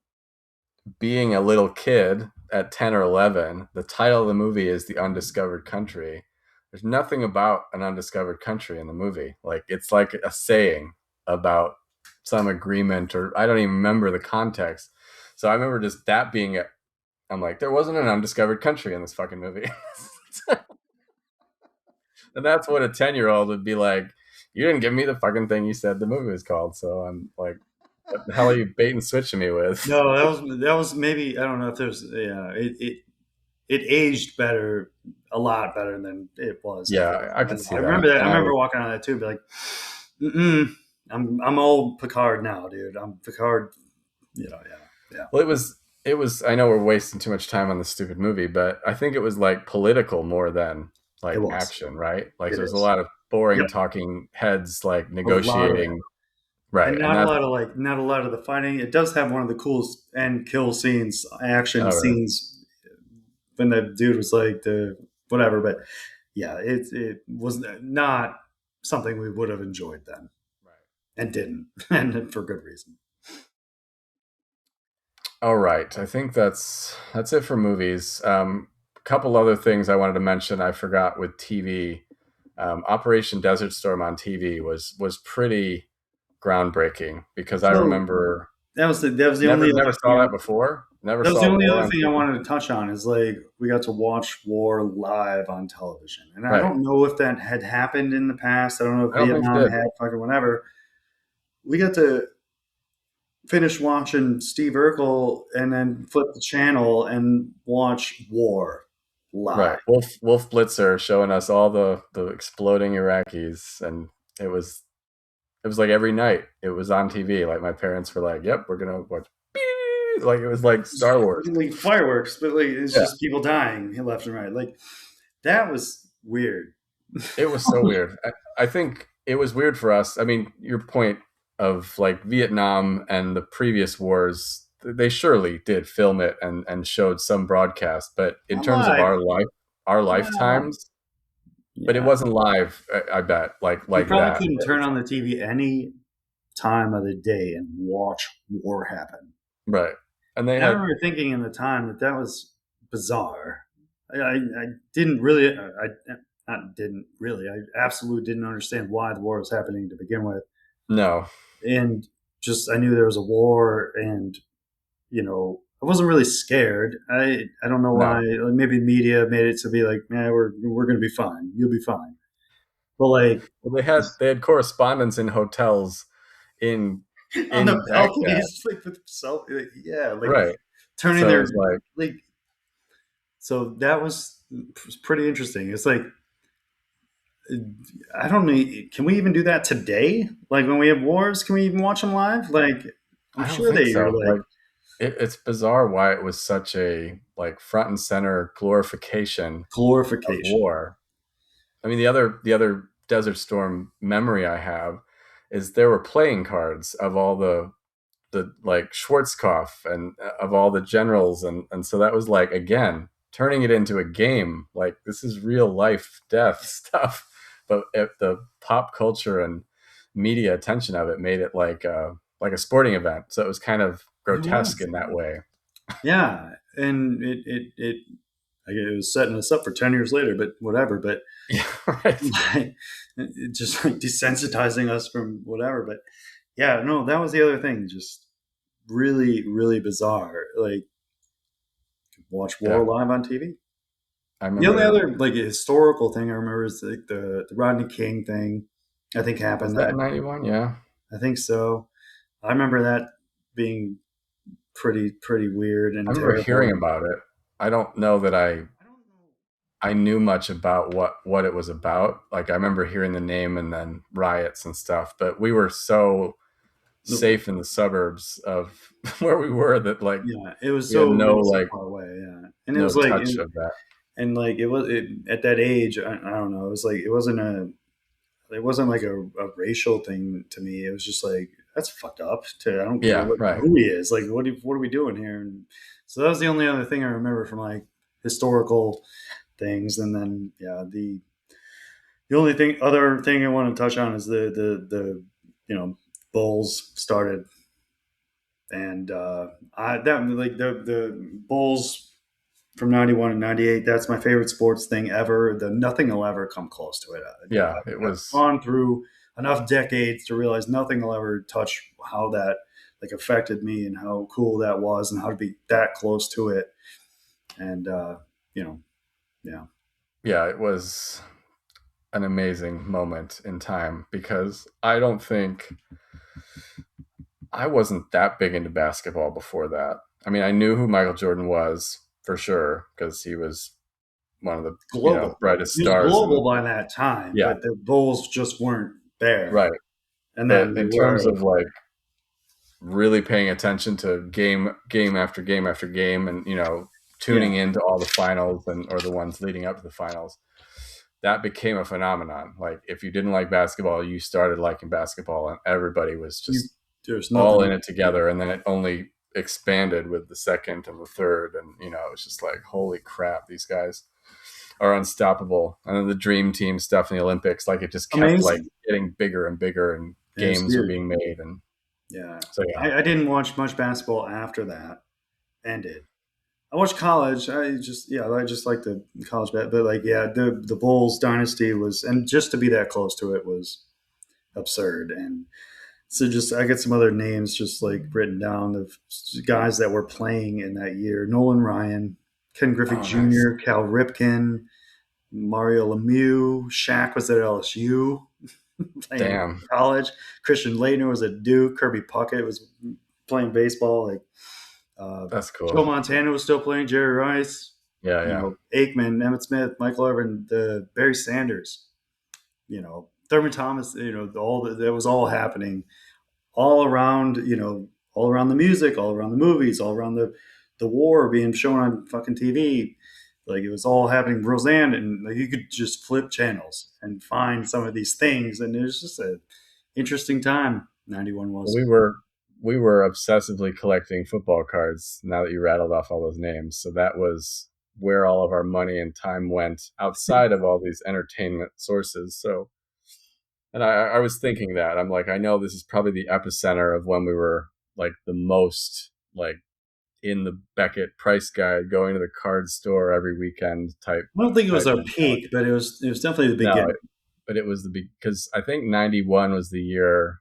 being a little kid at 10 or 11, the title of the movie is The Undiscovered Country. There's nothing about an undiscovered country in the movie. Like it's like a saying about some agreement, or I don't even remember the context. So I remember just that being it. I'm like, there wasn't an undiscovered country in this fucking movie. And that's what a 10-year-old would be like. You didn't give me the fucking thing you said the movie was called. So I'm like, what the hell are you bait and switching me with? No, that was maybe I don't know if there's yeah it aged better, a lot better than it was at the Yeah, I time. could I see remember that. that. I And remember walking on that too, be like, mm-mm, I'm old Picard now, dude. I'm Picard. Yeah, yeah. well, it was. I know we're wasting too much time on this stupid movie, but I think it was like political more than It like was. action, right? Like It there's a is. lot of boring Yep. talking heads like A lot of it, negotiating, right? and And that's not a lot of the fighting. It does have one of the coolest end kill scenes, action all right. scenes when the dude was like the whatever, but yeah, it was not. something we would have enjoyed then Right. and didn't, and for good reason. All right. I think that's it for movies. A couple other things I wanted to mention. I forgot with TV. Operation Desert Storm on TV was pretty groundbreaking because I So remember that was the never only never other thing. saw that before. Never That was saw the only war other on thing I TV. wanted to touch on is like we got to watch war live on television, and I Right. don't know if that had happened in the past. I don't know if I don't think it Vietnam did. had fucking whatever. We got to finish watching Steve Urkel and then flip the channel and watch war live. Right. Wolf Blitzer showing us all the exploding Iraqis, and it was it was like every night it was on TV. Like my parents were like, "Yep, we're gonna watch." Like it was like Star Wars. Like fireworks, but like it's Yeah, just people dying left and right. Like that was weird. it was so weird. I think it was weird for us. I mean, your point of like Vietnam and the previous wars, they surely did film it and showed some broadcast, but in Not terms of live. our Well, lifetimes, but it yeah. wasn't live. I bet You like probably that. couldn't turn on the TV any time of the day and watch war happen. Right. And they And I had remember thinking in the time that that was bizarre. I didn't really, not didn't really, I absolutely didn't understand why the war was happening to begin with. no, And just, I knew there was a war and, I wasn't really scared. I don't know why. no. Like maybe media made it to be like, man, we're going to be fine. You'll be fine. But like, Well, they had correspondence in hotels in on the Baghdad. balconies, like with self, like, yeah, like Right. turning So it their was like, like. So that was pretty interesting. It's like I don't know. Can we even do that today? Like when we have wars, can we even watch them live? Like I'm I don't sure think they are so. like Like it's bizarre why it was such a like front and center glorification of glorification. war. I mean, the other Desert Storm memory I have is there were playing cards of all the like Schwarzkopf and of all the generals, and so that was like again turning it into a game. Like this is real life death stuff, but the pop culture and media attention of it made it like a sporting event. So it was kind of It grotesque was, in that way. yeah, and it was setting us up for 10 years later, but whatever. But Yeah, right. like, it just like desensitizing us from whatever. But yeah, no, that was the other thing. Just really, really bizarre. Like watch war Yeah, live on TV. I The only remember. other like historical thing I remember is like the Rodney King thing. I think Was happened that that in '91? Yeah, I think so. I remember that being pretty weird I and remember hearing terrible. about it. I don't know that I don't I knew much about what it was about. Like I remember hearing the name and then riots and stuff, but we were so know. safe in the suburbs of where we were that like Yeah, we had it no was so like far away. Yeah, and it no was like touch of that. and like at that age. I don't know. It was like it wasn't like a racial thing to me. It was just like that's fucked up. I don't care Yeah, right. who he is. Like what are we doing here? And so that was the only other thing I remember from like historical things. And then yeah, the only other thing I want to touch on is the Bulls started and I that like the Bulls from 91 and 98. That's my favorite sports thing ever. Nothing will ever come close to it. Yeah, it I've was. gone through enough decades to realize nothing will ever touch how that like affected me and how cool that was and how to be that close to it. And you know, yeah, Yeah, it was an amazing moment in time because I don't think I wasn't that big into basketball before that. I mean, I knew who Michael Jordan was for sure because he was one of the global. brightest It was stars global and by that time, yeah, but the Bulls just weren't there. right. And then But they in were. terms of like really paying attention to game after game after game and tuning Yeah, into all the finals and or the ones leading up to the finals, that became a phenomenon. Like if you didn't like basketball, you started liking basketball and everybody was you just there's all nothing. in it together, and then it only expanded with the second and the third, and it was just like holy crap, these guys. are unstoppable. And then the dream team stuff in the Olympics, like it just kept like Amazing. getting bigger and bigger, and It was games were huge. being made, and Yeah. so yeah. I didn't watch much basketball after that ended. I watched college. I just like the college bet, but like yeah, the Bulls dynasty was, and just to be that close to it was absurd. And so just I get some other names just like written down of guys that were playing in that year: Nolan Ryan, Ken Griffey Oh, nice. Jr., Cal Ripken, Mario Lemieux. Shaq was at LSU playing in Damn, college. Christian Laettner was at Duke. Kirby Puckett was playing baseball. Like uh, that's Joe cool. Montana was still playing. Jerry Rice, Yeah, you yeah. know, Aikman, Emmett Smith, Michael Irvin, the Barry Sanders, you know, Thurman Thomas, you know, that was all happening all around, you know, all around the music, all around the movies, all around the war being shown on fucking TV. Like it was all happening. Roseanne, and like, you could just flip channels and find some of these things, and it was just a interesting time. 91 Well, was. we were obsessively collecting football cards. Now that you rattled off all those names, so that was where all of our money and time went outside of all these entertainment sources. So, and I was thinking that I'm like, I know this is probably the epicenter of when we were like the most like in the Beckett price guide, going to the card store every weekend I don't think it was type our mentality. peak, but it was definitely the No, beginning. but it was the because I think '91 was the year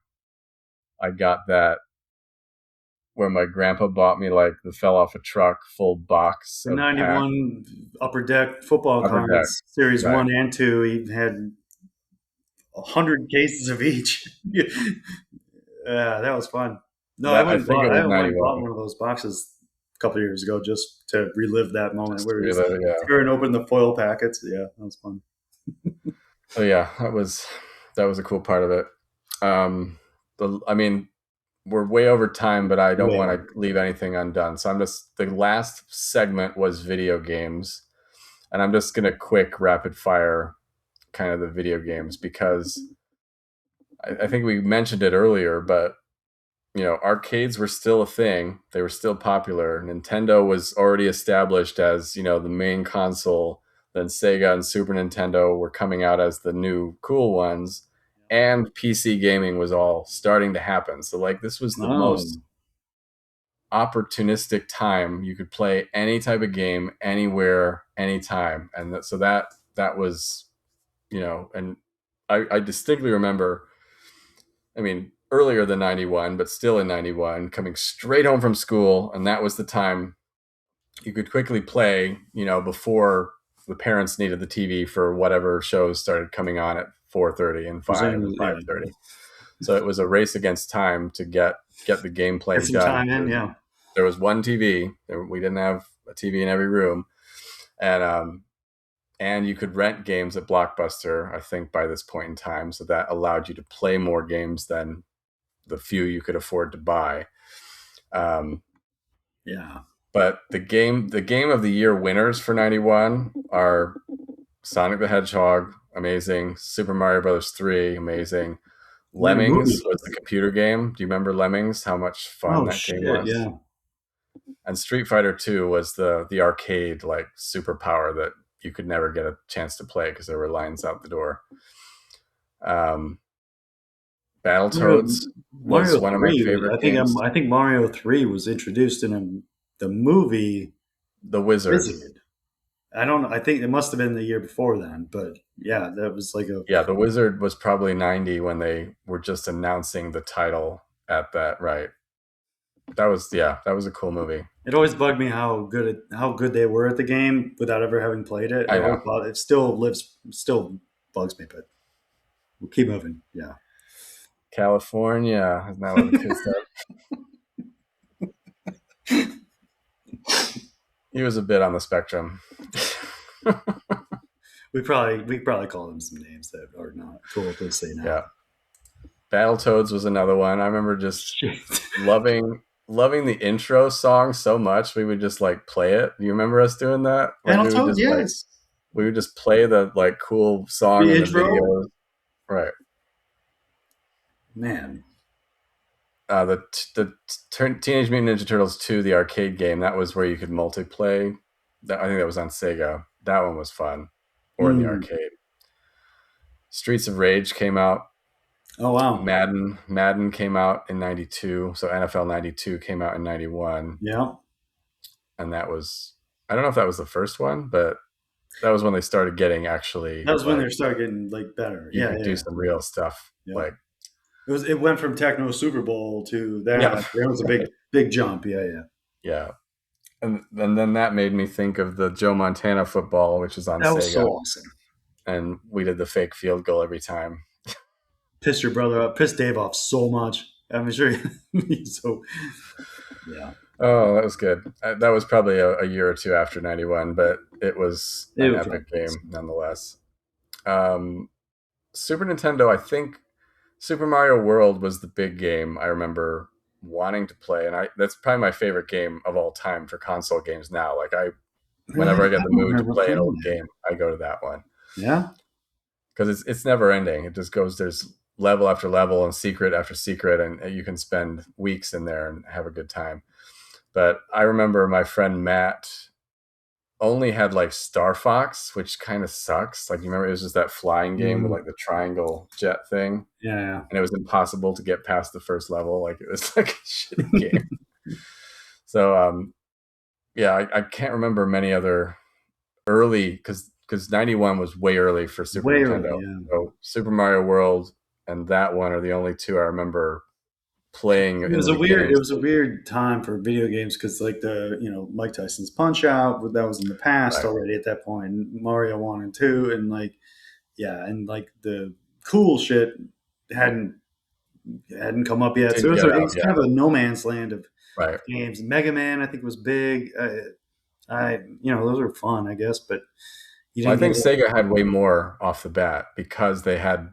I got that, where my grandpa bought me like the fell off a truck full box The of pack 91 Upper Deck football upper deck. cards, series Right. one and two, he had 100 cases of each. Yeah, that was fun. No, That I think it I was went and bought 91. one of those boxes a couple of years ago just to relive that moment Just where to we just relive it, yeah. tearing open the foil packets. Yeah, that was fun. Oh yeah, that was a cool part of it. I mean, we're way over time, but I don't Way want over. to leave anything undone. So I'm just the last segment was video games, and I'm just gonna quick rapid fire kind of the video games because I think we mentioned it earlier, but arcades were still a thing. They were still popular. Nintendo was already established as, the main console. Then Sega and Super Nintendo were coming out as the new cool ones. And PC gaming was all starting to happen. So, like, this was the Oh, most opportunistic time you could play any type of game, anywhere, anytime. And that was, and I distinctly remember, I mean, earlier than 91, but still in 91, coming straight home from school. And that was the time you could quickly play, before the parents needed the TV for whatever shows started coming on at 4:30 and 5 and yeah. 5:30. So it was a race against time to get the Get gameplay some done. time in. Yeah. There was one TV. We didn't have a TV in every room. And you could rent games at Blockbuster, I think, by this point in time. So that allowed you to play more games than the few you could afford to buy. Um, Yeah. but the game of the year winners for 91 are Sonic the Hedgehog, amazing. Super Mario Brothers 3, amazing. Made a movie. Lemmings was the computer game. Do you remember Lemmings? How much fun Oh that game shit. was? Yeah. And Street Fighter 2 was the arcade like superpower that you could never get a chance to play because there were lines out the door. Um, Mario, Battletoads was Mario one of my 3 was. favorite games. I think Mario 3 was introduced in the movie The Wizard. Wizard. I don't know. I think it must have been the year before then, but yeah, that was like a. Yeah, The Wizard was probably 90 when they were just announcing the title at that, right. That was a cool movie. It always bugged me how good they were at the game without ever having played it. I know. It still bugs me, but we'll keep moving. Yeah. California, isn't that what the kid said? He was a bit on the spectrum. We probably call them some names that are not cool to say now. Yeah. Battletoads was another one. I remember just Shit. loving the intro song so much. We would just like play it. Do you remember us doing that? Like Battletoads, yes. we would just play the like cool song The in the intro, videos. Right. man. Teenage Mutant Ninja Turtles 2, the arcade game, that was where you could multiplayer. I think that was on Sega. That one was fun. or in the Mm. arcade. Streets of Rage came out. Oh wow. Madden came out in 92. So NFL 92 came out in 91. Yeah. And that was, I don't know if that was the first one, but that was when they started getting actually That was when like they started getting like better. you Yeah, could do yeah, some real stuff. yeah. Like, It went from techno Super Bowl to yeah, that. That was a big jump. Yeah, yeah. yeah. And then that made me think of the Joe Montana football, which is on That was so Sega. awesome. And we did the fake field goal every time. Pissed your brother up, pissed Dave off so much. I'm sure so yeah. Oh, that was good. That was probably a year or two after 91, but it was It an was epic probably game nonetheless. Um, Super Nintendo, I think Super Mario World was the big game I remember wanting to play, and that's probably my favorite game of all time for console games now. Like really. whenever I get I the don't mood to remember play an playing old that. game, I go to that one Yeah. because it's never ending. It just goes. There's level after level and secret after secret, and you can spend weeks in there and have a good time. But I remember my friend Matt only had like Star Fox, which kind of sucks. Like you remember, it was just that flying game with Mm, like the triangle jet thing, yeah. and it was impossible to get past the first level. Like it was like a shitty game. So yeah, I can't remember many other early because 91 was way early for Super Way early. Nintendo. Yeah. So Super Mario World and that one are the only two I remember playing It in was the a weird. It beginning was a stages. weird time for video games because, like Mike Tyson's Punch Out that was in the past Right. already at that point. Mario One and Two, and like yeah, and like the cool shit hadn't hadn't come up yet. So Didn't get it out was yet. kind of a no man's land of Right. games. Mega Man, I think, was big. Those were fun, I guess, but you Well, I didn't get think it. Sega had way more off the bat because they had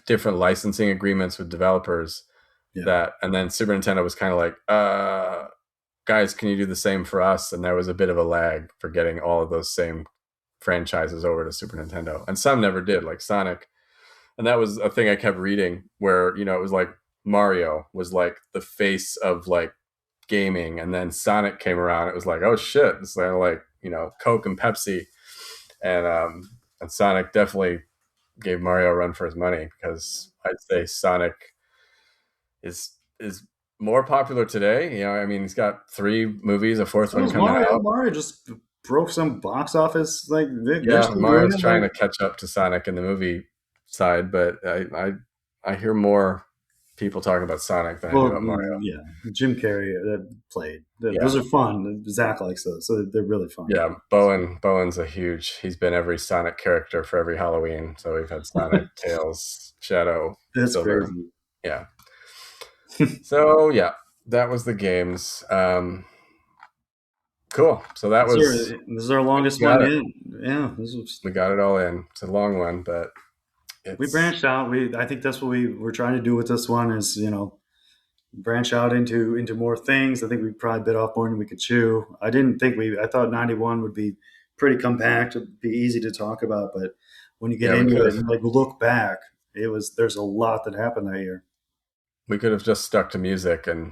different licensing agreements with developers Yeah. that, and then Super Nintendo was kind of like, guys, can you do the same for us? And there was a bit of a lag for getting all of those same franchises over to Super Nintendo. And some never did, like Sonic. And that was a thing I kept reading where, it was like Mario was like the face of like gaming. And then Sonic came around. It was like, oh shit. It's like, Coke and Pepsi. And Sonic definitely gave Mario a run for his money because I'd say Sonic is more popular today. I mean, he's got three movies, a fourth So one was coming Mario. out. Mario just broke some box office. Like they're Yeah, still doing Mario's it. trying Like to catch up to Sonic in the movie side, but I hear more people talking about Sonic than I do well, about Mario. yeah, Jim Carrey played. Those Yeah, are fun. Zach likes those, so they're really fun. yeah. Bowen's a huge. He's been every Sonic character for every Halloween. So we've had Sonic, Tails, Shadow, That's Silver. crazy. Yeah. So yeah, that was the games. Cool. So that was This is our longest got one it. yet. Yeah, this was. We got it all in. It's a long one, but We it's branched out. I think that's what we were trying to do with this one is branch out into more things. I think we probably bit off more than we could chew. I thought 91 would be pretty compact, it'd be easy to talk about, but when you get yeah. We into could it have and like look back, there's a lot that happened that year. we could have just stuck to music and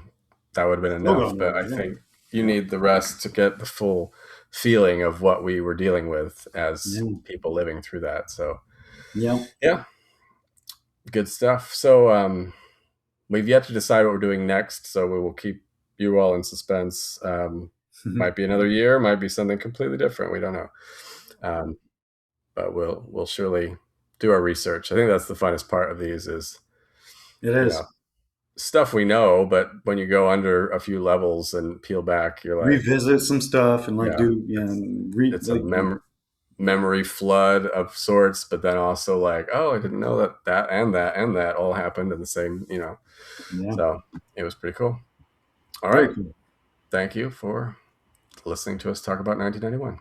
that would have been Still enough. going But well, I yeah. think you Yeah. need the rest to get the full feeling of what we were dealing with as Yeah. people living through that. So Yeah. yeah, good stuff. So we've yet to decide what we're doing next. So we will keep you all in suspense. Might be another year, might be something completely different. We don't know. Um, but we'll surely do our research. I think that's the funnest part of these is, It you know, is. stuff we know, but when you go under a few levels and peel back, you're like, Revisit some stuff and like yeah, do yeah, it's and read it's a like memory flood of sorts, but then also like, oh, I didn't know that and that all happened in the same. yeah, So it was pretty cool. All very right. cool. Thank you for listening to us talk about 1991.